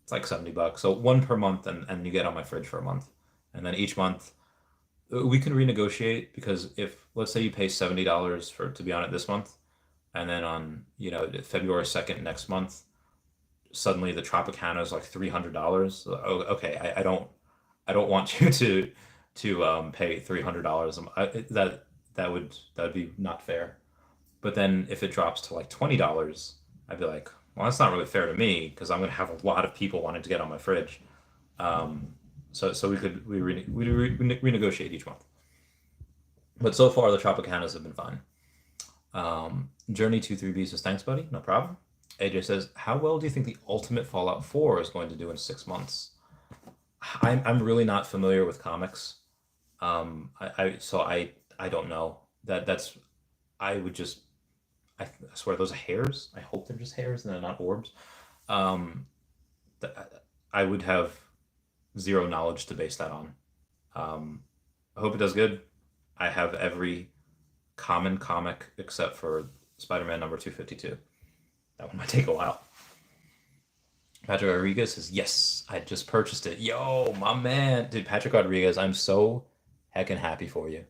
It's like $70. So one per month, and you get on my fridge for a month. And then each month we can renegotiate, because if, let's say, you pay $70 to be on it this month, and then on, February 2nd next month, suddenly the Tropicana is like $300. Oh, okay, I don't want you to pay $300. That would be not fair. But then if it drops to like $20, I'd be like, well, that's not really fair to me, because I'm gonna have a lot of people wanting to get on my fridge. So we renegotiate each month. But so far the Tropicanas have been fine. Journey 23B says, "Thanks, buddy. No problem." AJ says, "How well do you think the Ultimate Fallout 4 is going to do in 6 months?" I'm really not familiar with comics. I don't know. I swear those are hairs. I hope they're just hairs and they're not orbs. Um, I would have zero knowledge to base that on. I hope it does good. I have every common comic except for Spider-Man number 252. That one might take a while. Patrick Rodriguez says, "Yes, I just purchased it." Yo, my man. Dude, Patrick Rodriguez, I'm so heckin' happy for you.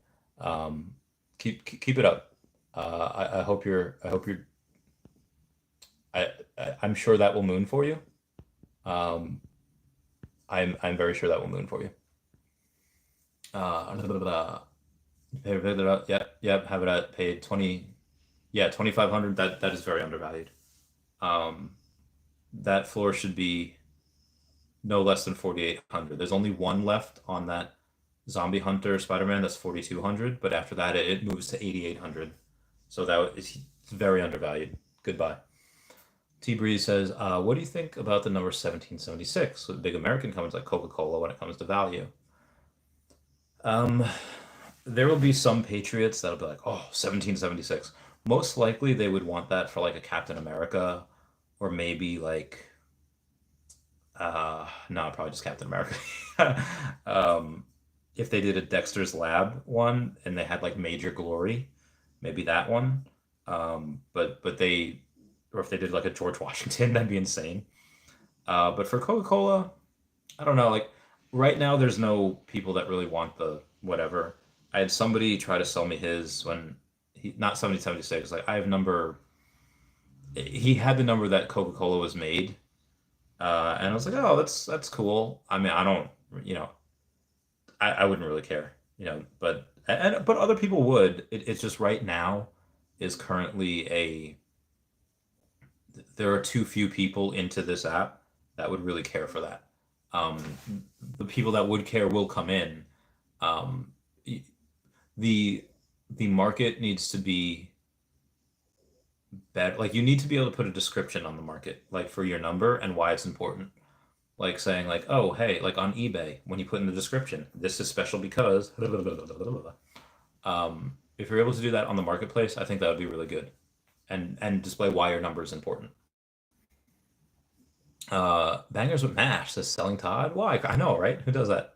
Keep it up. I hope I'm sure that will moon for you. Um, I'm very sure that will moon for you. Yep, have it at paid 20, yeah, 2,500. That is very undervalued. That floor should be no less than 4,800. There's only one left on that Zombie Hunter Spider-Man that's 4,200, but after that it moves to 8,800. So it's very undervalued. Goodbye. T Breeze says, "What do you think about the number 1776 with big American companies like Coca-Cola when it comes to value?" Um, there will be some patriots that'll be like, "Oh, 1776." Most likely they would want that for like a Captain America, or maybe like, no, probably just Captain America. um, if they did a Dexter's Lab one and they had like Major Glory, maybe that one. But they, or if they did like a George Washington, that'd be insane. But for Coca-Cola, I don't know. Like right now, there's no people that really want the whatever. I had somebody try to sell me his when he not 7076. Like I have number. He had the number that Coca-Cola was made, and I was like, oh, that's cool. I mean, I don't, you know, I wouldn't really care, but other people would. It's just right now is currently a there are too few people into this app that would really care for that. Um, the people that would care will come in. Um, the the market needs to be better. Like you need to be able to put a description on the market, like for your number and why it's important. Like saying like, oh, hey, like on eBay, when you put in the description, this is special because if you're able to do that on the marketplace, I think that would be really good and display why your number is important. Bangers with Mash says selling Todd. Why? I know, right? Who does that?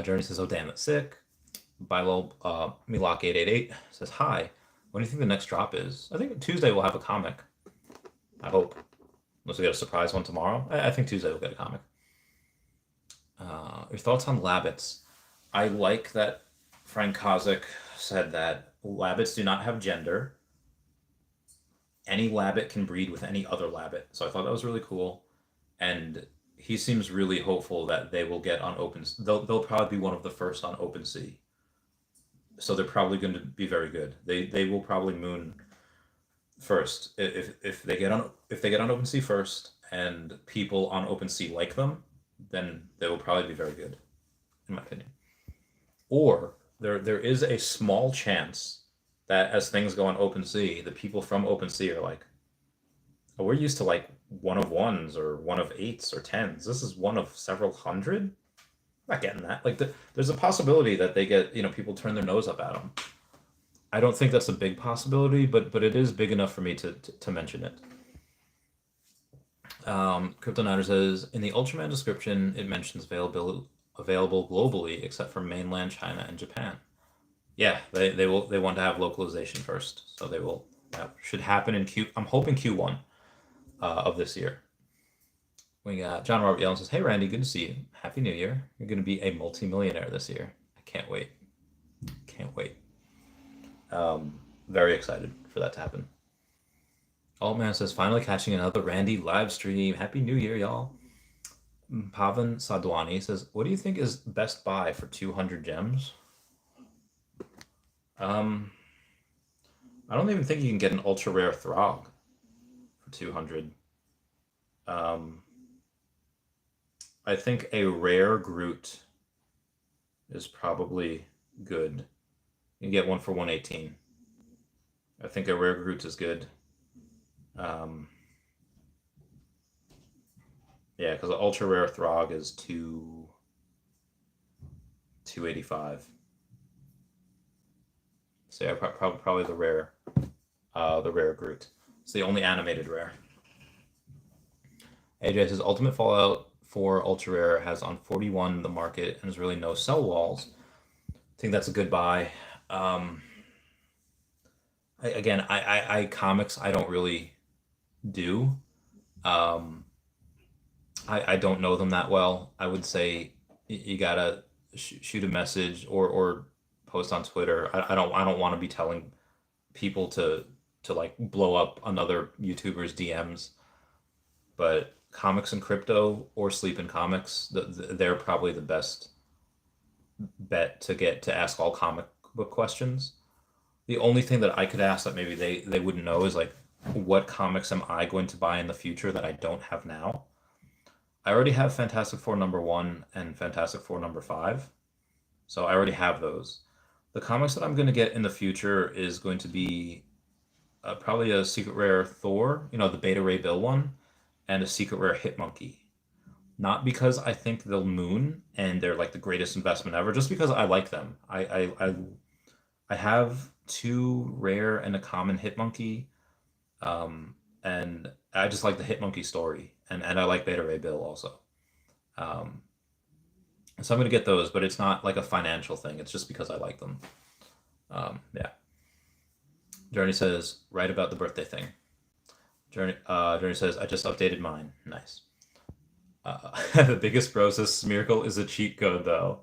Journey says, oh damn, it's sick. Bilo Milok 888 says hi. When do you think the next drop is? I think Tuesday we'll have a comic. I hope. Unless we get a surprise one tomorrow. I think Tuesday we'll get a comic. Your thoughts on Labbits? I like that Frank Kozik said that Labbits do not have gender. Any Labbit can breed with any other Labbit. So I thought that was really cool. And he seems really hopeful that they will get on Open. They'll probably be one of the first on OpenSea. So they're probably going to be very good. They will probably moon first if they get on OpenSea first and people on OpenSea like them, then they will probably be very good, in my opinion. Or there is a small chance that as things go on OpenSea, the people from OpenSea are like, oh, we're used to like one of ones or one of eights or tens. This is one of several hundred. I'm not getting that. Like there's a possibility that they get, people turn their nose up at them. I don't think that's a big possibility, but it is big enough for me to mention it. Crypto Niner says in the Ultraman description, it mentions available globally except for mainland China and Japan. Yeah, they want to have localization first, so they will. That should happen in I'm hoping Q1 of this year. We got John Robert Yellen says, "Hey Randy, good to see you. Happy New Year. You're going to be a multimillionaire this year. I can't wait. Can't wait. Very excited for that to happen." Altman says, finally catching another Randy live stream. Happy New Year, y'all. Pavan Sadwani says, what do you think is best buy for 200 gems? I don't even think you can get an ultra rare Throg for 200. I think a rare Groot is probably good. You can get one for 118. I think a rare Groot is good. Yeah, because the ultra rare Throg is 285. So yeah, probably the rare Groot. It's the only animated rare. AJ says Ultimate Fallout 4 ultra rare has on 41 the market and there's really no sell walls. I think that's a good buy. I comics I don't really do. I don't know them that well. I would say you gotta shoot a message or post on Twitter. I don't want to be telling people to like blow up another YouTuber's DMs. But comics and crypto or sleep in comics, they're probably the best bet to get to ask all comic book questions. The only thing that I could ask that maybe they wouldn't know is like, what comics am I going to buy in the future that I don't have now? I already have Fantastic Four #1 and Fantastic Four #5. So I already have those. The comics that I'm going to get in the future is going to be probably a secret rare Thor, the Beta Ray Bill one, and a secret rare Hitmonkey. Not because I think they'll moon and they're like the greatest investment ever, just because I like them. I have 2 rare and a common Hitmonkey, and I just like the Hitmonkey story, and I like Beta Ray Bill also. So I'm going to get those, but it's not like a financial thing. It's just because I like them. Yeah. Journey says, right about the birthday thing. Journey says, I just updated mine. Nice. The biggest bro says, Miracle is a cheat code, though.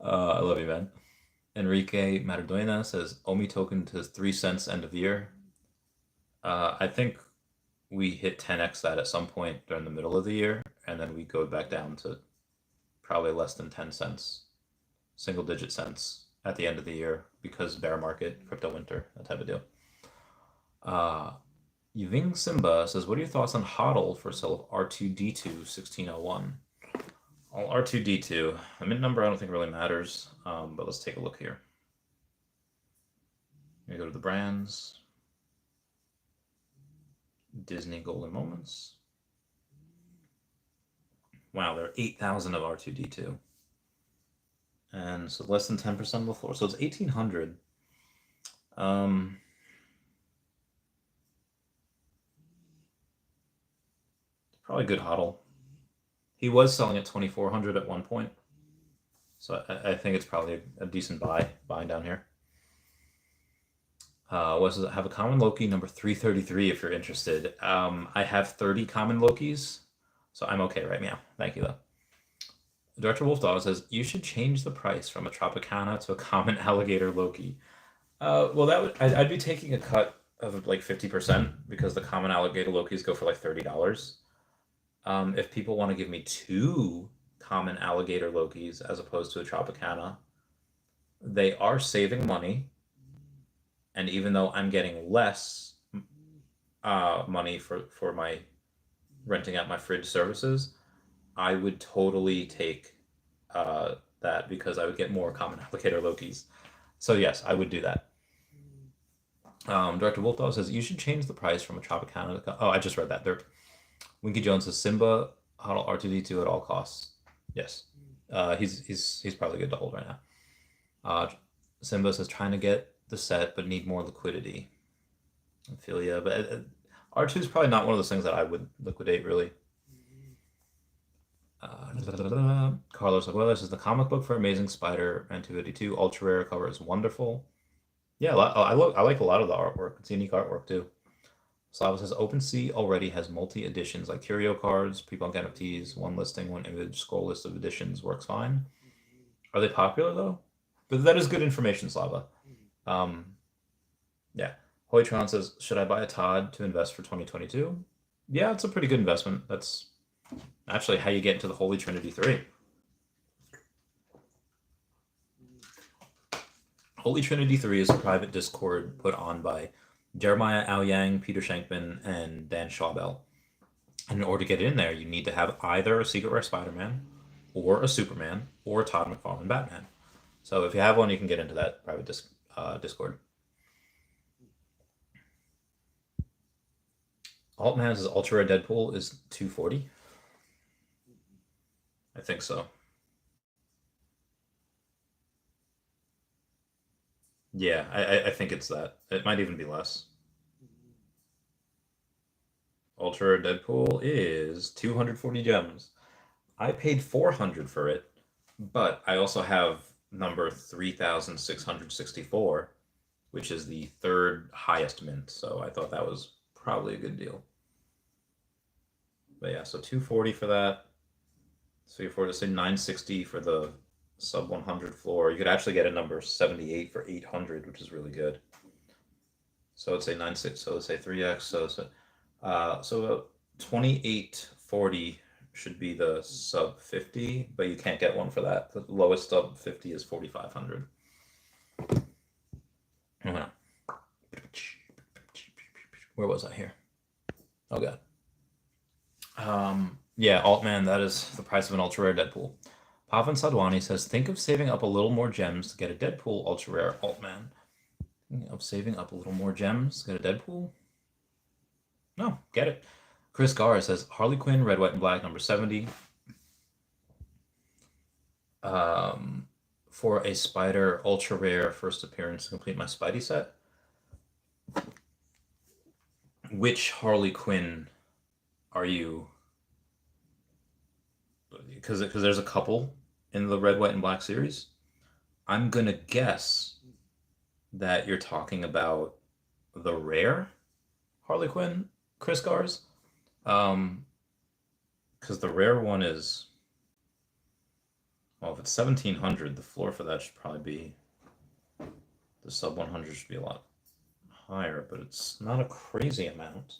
I love you, man. Enrique Mataduena says, Omi token to 3 cents end of year. I think we hit 10x that at some point during the middle of the year, and then we go back down to probably less than 10 cents, single digit cents at the end of the year because bear market, crypto winter, that type of deal. Yuving Simba says, what are your thoughts on HODL for sale of R2D2 1601? Well, R2D2, the mint number I don't think really matters, but let's take a look here. We go to the brands. Disney Golden Moments. Wow, there are 8,000 of R2D2. And so less than 10% of the floor. So it's 1,800. Probably good hodl. He was selling at 2,400 at one point. So I think it's probably a decent buying down here. Have a common Loki number 333 if you're interested. I have 30 common Lokis, so I'm okay right now. Thank you, though. Director Wolfdog says, you should change the price from a Tropicana to a common alligator Loki. Well, I'd be taking a cut of like 50% because the common alligator Lokis go for like $30. If people want to give me 2 common alligator Lokis as opposed to a Tropicana, they are saving money. And even though I'm getting less money for my renting out my fridge services, I would totally take that because I would get more common alligator Lokis. So yes, I would do that. Director Wolfdog says, you should change the price from a Tropicana to... Oh, I just read that. Winky Jones says, Simba, HODL R2D2 at all costs. Yes. He's probably good to hold right now. Simba says, trying to get the set but need more liquidity. I feel ya, but R2 is probably not one of those things that I would liquidate really. Carlos Aguilar says the comic book for Amazing Spider-Man 252 ultra rare cover is wonderful. Yeah, I like a lot of the artwork. It's unique artwork too. Slava says OpenSea already has multi editions like curio cards, pre-bunk NFTs, one listing, one image, scroll list of editions works fine. Are they popular though? But that is good information, Slava. Yeah. Hoytron says, should I buy a Todd to invest for 2022? Yeah, it's a pretty good investment. That's actually how you get into the Holy Trinity 3. Holy Trinity 3 is a private Discord put on by Jeremiah Al Yang, Peter Shankman, and Dan Schawbel. And in order to get in there, you need to have either a Secret Rare Spider-Man, or a Superman, or a Todd McFarlane Batman. So if you have one, you can get into that private Discord. Altman says ultra rare Deadpool is 240. I think so. Yeah, I think it's that. It might even be less. Ultra rare Deadpool is 240 gems. I paid 400 for it, but I also have number 3,664, which is the 3rd highest mint. So I thought that was probably a good deal. But yeah, so 240 for that. So you're to say 960 for the sub 100 floor. You could actually get a number 78 for 800, which is really good. So let's say 96. So let's say 3x. So 2840 should be the sub 50, but you can't get one for that. The lowest sub 50 is 4,500. Where was I here? Oh god. Yeah, Altman, that is the price of an ultra rare Deadpool. Pavan Sadwani says, think of saving up a little more gems to get a Deadpool ultra rare Altman. Of saving up a little more gems to get a Deadpool? No, get it. Chris Garr says, Harley Quinn, red, white, and black, number 70. For a Spider ultra rare first appearance to complete my Spidey set. Which Harley Quinn are you? Because there's a couple in the red, white, and black series. I'm gonna guess that you're talking about the rare Harley Quinn Chris Gars. Um, because the rare one is, well, if it's 1700, the floor for that should probably be, the sub 100 should be a lot higher, but it's not a crazy amount.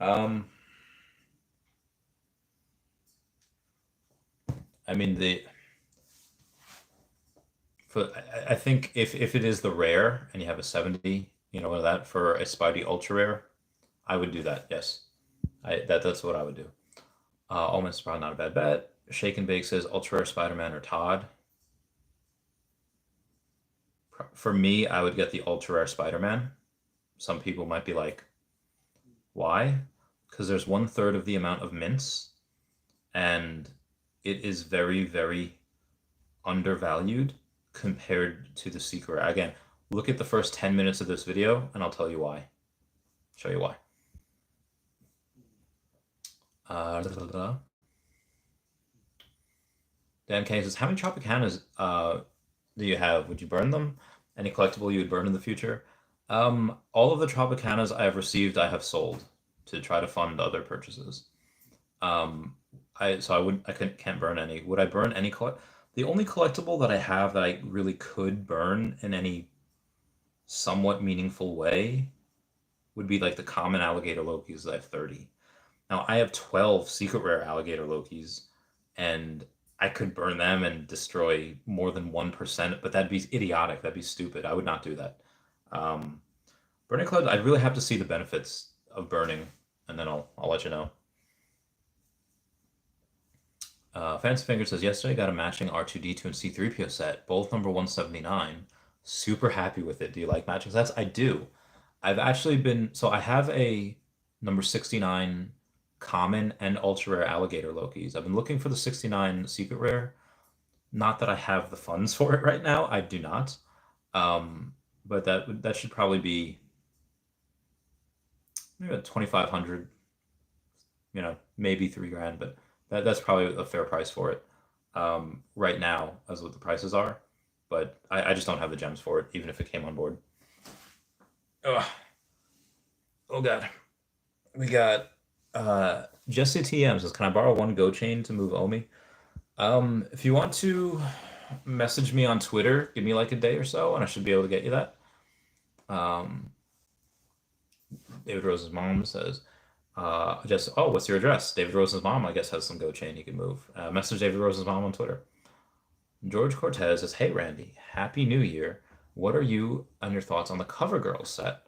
I mean I think if it is the rare and you have a 70, that for a Spidey ultra rare, I would do that. Yes, that's what I would do. Almost probably not a bad bet. Shake and Bake says ultra rare Spider-Man or Todd. For me, I would get the ultra rare Spider-Man. Some people might be like, why? Because there's 1/3 of the amount of mints, and it is very, very undervalued compared to the secret. Again, look at the first 10 minutes of this video, and I'll tell you why. Show you why. Dan K says, how many Tropicanas do you have? Would you burn them? Any collectible you would burn in the future? All of the Tropicanas I have received, I have sold to try to fund other purchases. I can't burn any. Would I burn any The only collectible that I have that I really could burn in any somewhat meaningful way would be like the common alligator Lokis. I have 30. Now I have 12 secret rare alligator Lokis, and I could burn them and destroy more than 1%, but that'd be idiotic. That'd be stupid. I would not do that. Burning clouds, I'd really have to see the benefits of burning, and then I'll let you know. Fancy Finger says, yesterday got a matching R2-D2 and C-3PO set, both number 179. Super happy with it. Do you like matching sets? I do. I've actually been, so I have a number 69 common and ultra rare alligator Lokis. I've been looking for the 69 secret rare. Not that I have the funds for it right now. I do not. But that should probably be maybe 2,500, maybe $3,000, but that's probably a fair price for it right now, as what the prices are. But I just don't have the gems for it, even if it came on board. Ugh. Oh god. We got Jesse TM says, can I borrow one Go chain to move Omi? If you want to message me on Twitter, give me like a day or so, and I should be able to get you that. David Rose's mom says, what's your address? David Rose's mom, I guess, has some Go chain you can move. Message David Rose's mom on Twitter. George Cortez says, hey, Randy, Happy New Year. What are you and your thoughts on the CoverGirl set?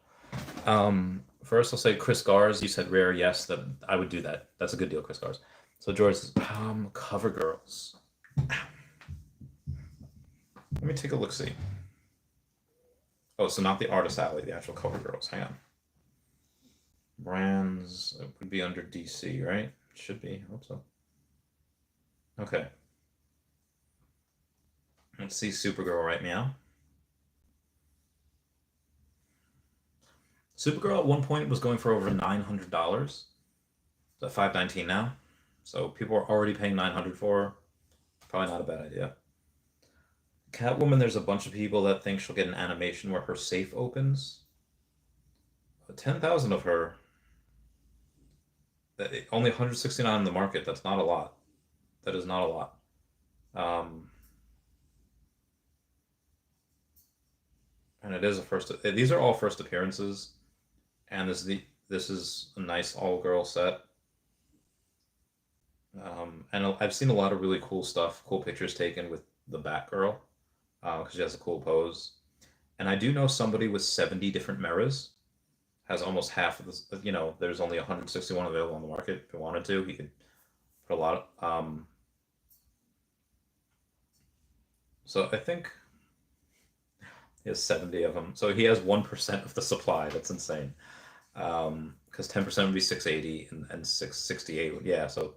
First, I'll say Chris Gars. You said rare, yes, that I would do that. That's a good deal, Chris Gars. So George says, CoverGirls. Let me take a look-see. Oh, so not the Artist Alley, the actual CoverGirls. Hang on. Brands, it would be under DC, right? It should be. I hope so. Okay. Let's see Supergirl right meow. Supergirl at one point was going for over $900. It's at $519 now. So people are already paying $900 for her. Probably not a bad idea. Catwoman, there's a bunch of people that think she'll get an animation where her safe opens. 10,000 of her. Only 169 on the market. That's not a lot. That is not a lot. And it is a first. These are all first appearances, and this is a nice all-girl set. And I've seen a lot of really cool stuff, cool pictures taken with the Batgirl, because she has a cool pose. And I do know somebody with 70 different mirrors has almost half of this. There's only 161 available on the market. If he wanted to, he could put a lot. So I think he has 70 of them. So he has 1% of the supply. That's insane. Because 10% would be 680 and 668. Yeah, so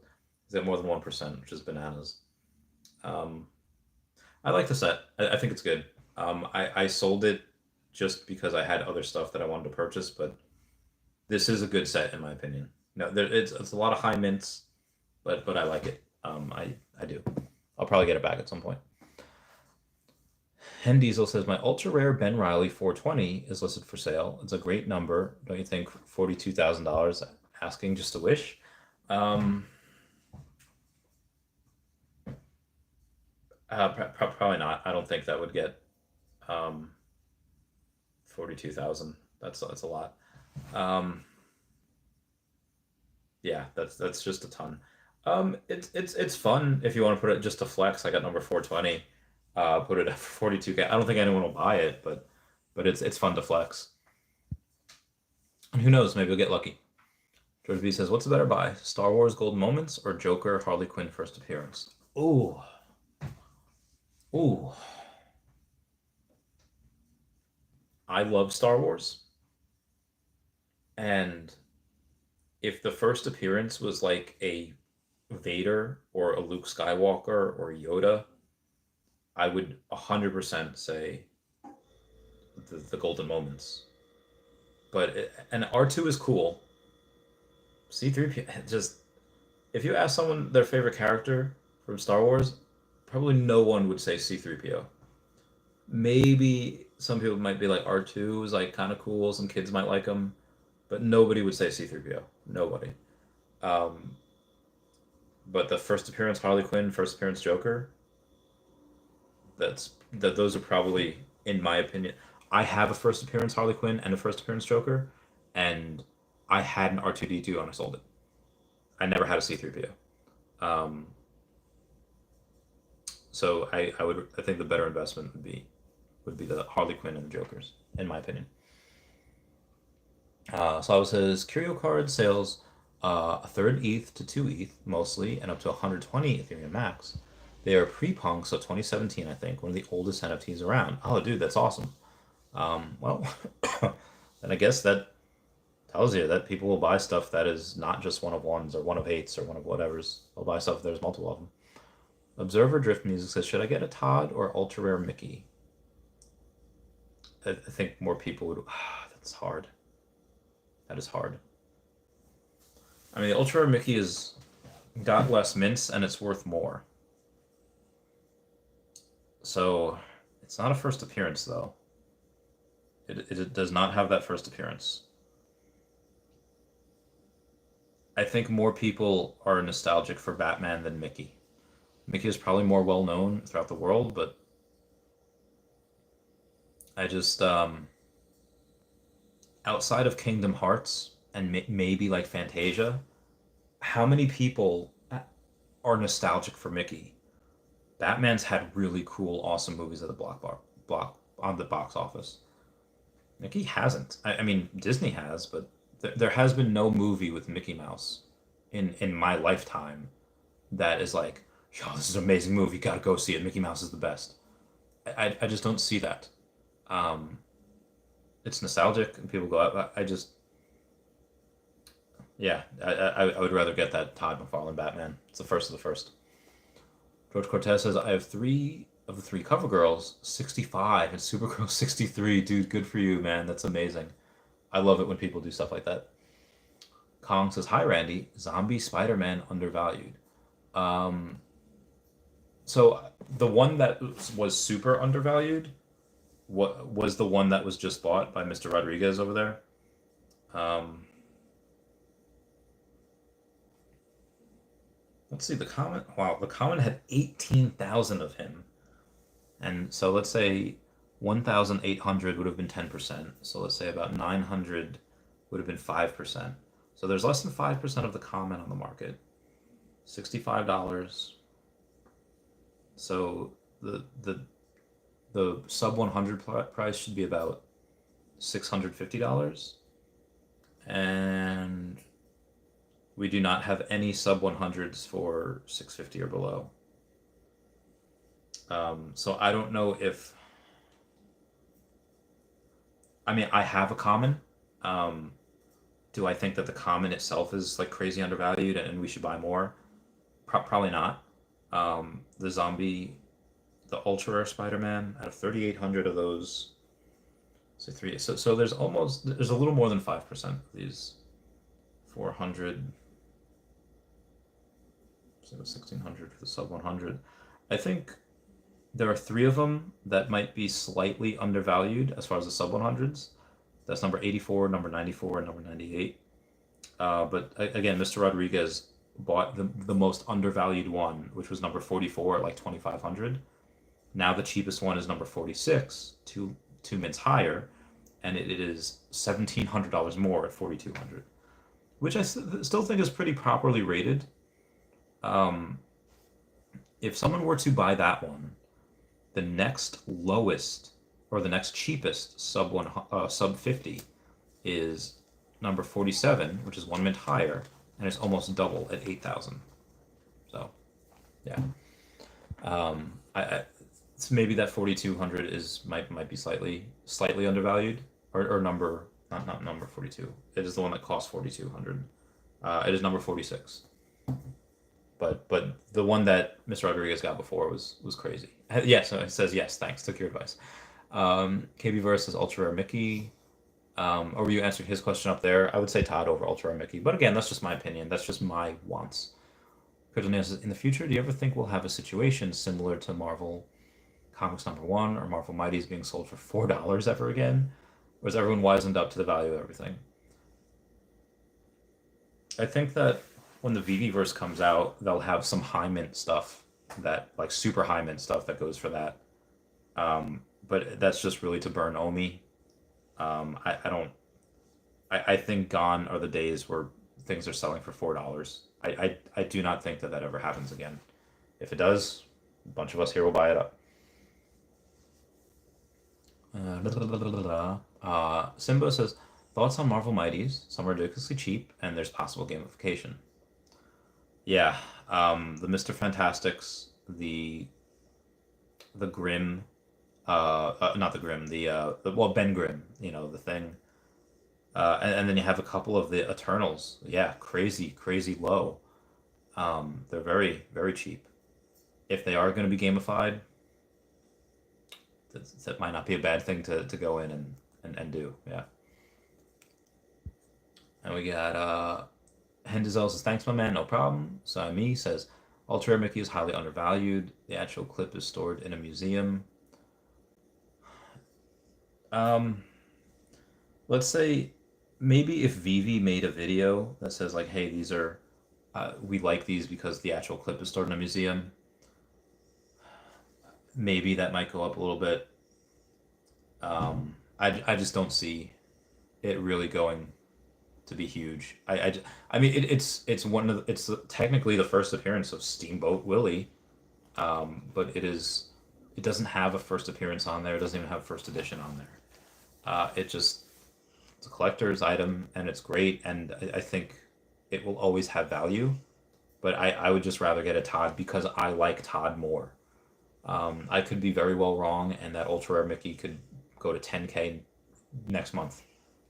he's got more than 1%, which is bananas. I like the set. I think it's good. I sold it just because I had other stuff that I wanted to purchase, but this is a good set in my opinion. No, it's a lot of high mints, but I like it. I do. I'll probably get it back at some point. Hen Diesel says my ultra rare Ben Reilly 420 is listed for sale. It's a great number, don't you think? $42,000 asking just a wish. Um, Probably not. I don't think that would get um 42,000. That's a lot. Um, yeah, that's just a ton. It's fun if you want to put it just to flex. I got number 420. Put it at 42K. I don't think anyone will buy it, but it's fun to flex. And who knows? Maybe you'll get lucky. George B says, "What's a better buy? Star Wars Golden Moments or Joker Harley Quinn first appearance?" Ooh, ooh. I love Star Wars, and if the first appearance was like a Vader or a Luke Skywalker or Yoda, I would 100% say the Golden Moments. And R2 is cool. C3PO just if you ask someone their favorite character from Star Wars, probably no one would say C3PO. Maybe some people might be like R2 is like kind of cool, some kids might like him, but nobody would say C3PO. Nobody. Um, but the first appearance Harley Quinn, first appearance Joker, those are probably, in my opinion, I have a first appearance Harley Quinn and a first appearance Joker, and I had an R2D2 and I sold it. I never had a C3PO. So I think the better investment would be the Harley Quinn and the Jokers, in my opinion. Slavo says Curio card sales a third ETH to two ETH mostly, and up to 120 Ethereum max. They are pre-punk, so 2017, I think, one of the oldest NFTs around. Oh, dude, that's awesome. Well, then I guess that tells you that people will buy stuff that is not just one of ones or one of eights or one of whatever's. They'll buy stuff if there's multiple of them. Observer Drift Music says, should I get a Todd or ultra rare Mickey? I think more people would. That's hard. That is hard. I mean, the ultra rare Mickey is got less mints and it's worth more. So it's not a first appearance though. It does not have that first appearance. I think more people are nostalgic for Batman than Mickey. Mickey is probably more well known throughout the world, but I just outside of Kingdom Hearts and maybe like Fantasia, how many people are nostalgic for Mickey? Batman's had really cool, awesome movies at the block on the box office. Mickey hasn't. I mean, Disney has, but there has been no movie with Mickey Mouse in my lifetime that is like, yo, this is an amazing movie. You gotta go see it. Mickey Mouse is the best. I just don't see that. Um, it's nostalgic and people go out. I just, yeah, I would rather get that Todd McFarlane Batman. It's the first of the first. George Cortez says, I have three of the three cover girls, 65, and Supergirl 63. Dude, good for you, man. That's amazing. I love it when people do stuff like that. Kong says, hi, Randy. Zombie Spider-Man undervalued. Um, so the one that was super undervalued what was the one that was just bought by Mr. Rodriguez over there. Um, let's see the comment. Wow, the comment had 18,000 of him. And so let's say 1,800 would have been 10%. So let's say about 900 would have been 5%. So there's less than 5% of the comment on the market. $65. So the sub 100 price should be about $650. And we do not have any sub 100s for 650 or below. So I don't know if, I mean, I have a common. Do I think that the common itself is like crazy undervalued and we should buy more? Probably not. The zombie, the ultra rare Spider-Man, out of 3,800 of those, say three. So there's a little more than 5% of these 400, say 1,600 for the sub 100. I think There are three of them that might be slightly undervalued as far as the sub 100s. That's number 84, number 94, and number 98. But again, Mr. Rodriguez bought the most undervalued one, which was number 44 at like 2,500. Now the cheapest one is number 46, two mints higher, and it is $1,700 more at 4,200, which I still think is pretty properly rated. If someone were to buy that one, the next lowest or the next cheapest sub 50 is number 47, which is one mint higher, and it's almost double at 8,000. So, yeah. So maybe that 4,200 might be slightly undervalued, or number not number 42. It is the one that costs 4,200. It is number 46. But the one that Mr. Rodriguez got before was crazy. Yes, it says yes. Thanks. Took your advice. KB Verse says Ultra Rare Mickey. Or were you answering his question up there? I would say Todd over Ultra Rare Mickey. But again, that's just my opinion. That's just my wants. Crystal Nail says, in the future, do you ever think we'll have a situation similar to Marvel Comics #1 or Marvel Mighties being sold for $4 ever again? Or is everyone wizened up to the value of everything? I think that when the Veveverse comes out, they'll have some high mint stuff that, like super high mint stuff that goes for that. But that's just really to burn Omi. I think gone are the days where things are selling for $4. I do not think that ever happens again. If it does, a bunch of us here will buy it up. Simba says, thoughts on Marvel Mighties? Some are ridiculously cheap, and there's possible gamification. Yeah, the Mr. Fantastics, the Grimm, not the Grimm, well, Ben Grimm, the thing. And then you have a couple of the Eternals. Yeah, crazy low. They're very, very cheap. If they are going to be gamified, that might not be a bad thing to go in and do. Yeah. And we got Hendizel says, thanks, my man, no problem. Saimi says, Ultra Rare Mickey is highly undervalued. The actual clip is stored in a museum. Let's say maybe if Veve made a video that says like, hey, these are, we like these because the actual clip is stored in a museum, maybe that might go up a little bit. I just don't see it really going to be huge. I mean, it's technically the first appearance of Steamboat Willie, but it doesn't have a first appearance on there. It doesn't even have first edition on there. It's a collector's item, and it's great, and I think it will always have value, but I would just rather get a Todd because I like Todd more. I could be very well wrong, and that Ultra Rare Mickey could go to 10K next month,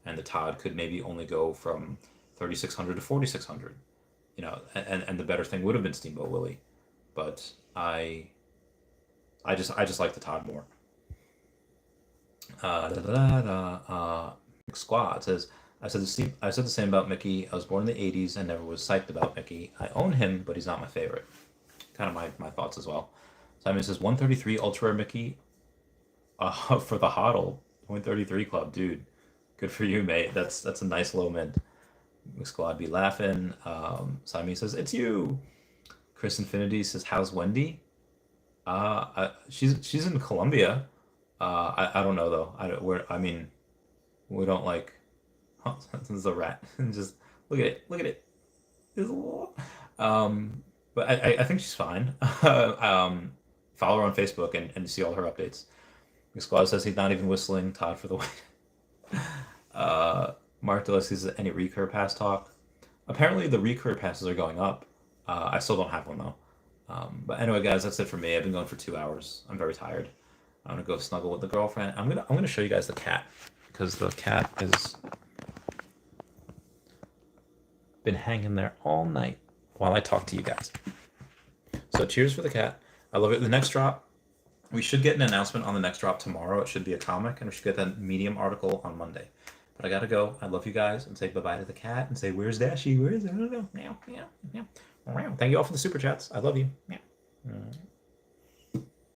and the Todd could maybe only go from 3,600 to 4,600, and the better thing would have been Steamboat Willie, but I just like the Todd more. Squad says, I said the same about Mickey. I was born in the 80s and never was psyched about Mickey. I own him, but he's not my favorite. Kind of my thoughts as well. Simon says 133 Ultra Rare Mickey for the HODL. 133 Club, dude. Good for you, mate. That's a nice low mint. Squad be laughing. Simon says, it's you. Chris Infinity says, how's Wendy? She's in Colombia. I don't know though. We don't like. Oh, this is a rat. Just look at it. Look at it. But I think she's fine. Follow her on Facebook and see all her updates. The squad says he's not even whistling. Todd for the win. Mark Delacy says, any recur pass talk? Apparently the recur passes are going up. I still don't have one though. But anyway, guys, that's it for me. I've been going for 2 hours. I'm very tired. I'm gonna go snuggle with the girlfriend. I'm gonna show you guys the cat because the cat has been hanging there all night while I talk to you guys. So cheers for the cat. I love it. The next drop, we should get an announcement on the next drop tomorrow. It should be a comic, and we should get that Medium article on Monday. But I gotta go. I love you guys, and say bye-bye to the cat, and say, where's Dashy? Where is it? I don't know. Meow, meow, meow. Thank you all for the super chats. I love you. Meow.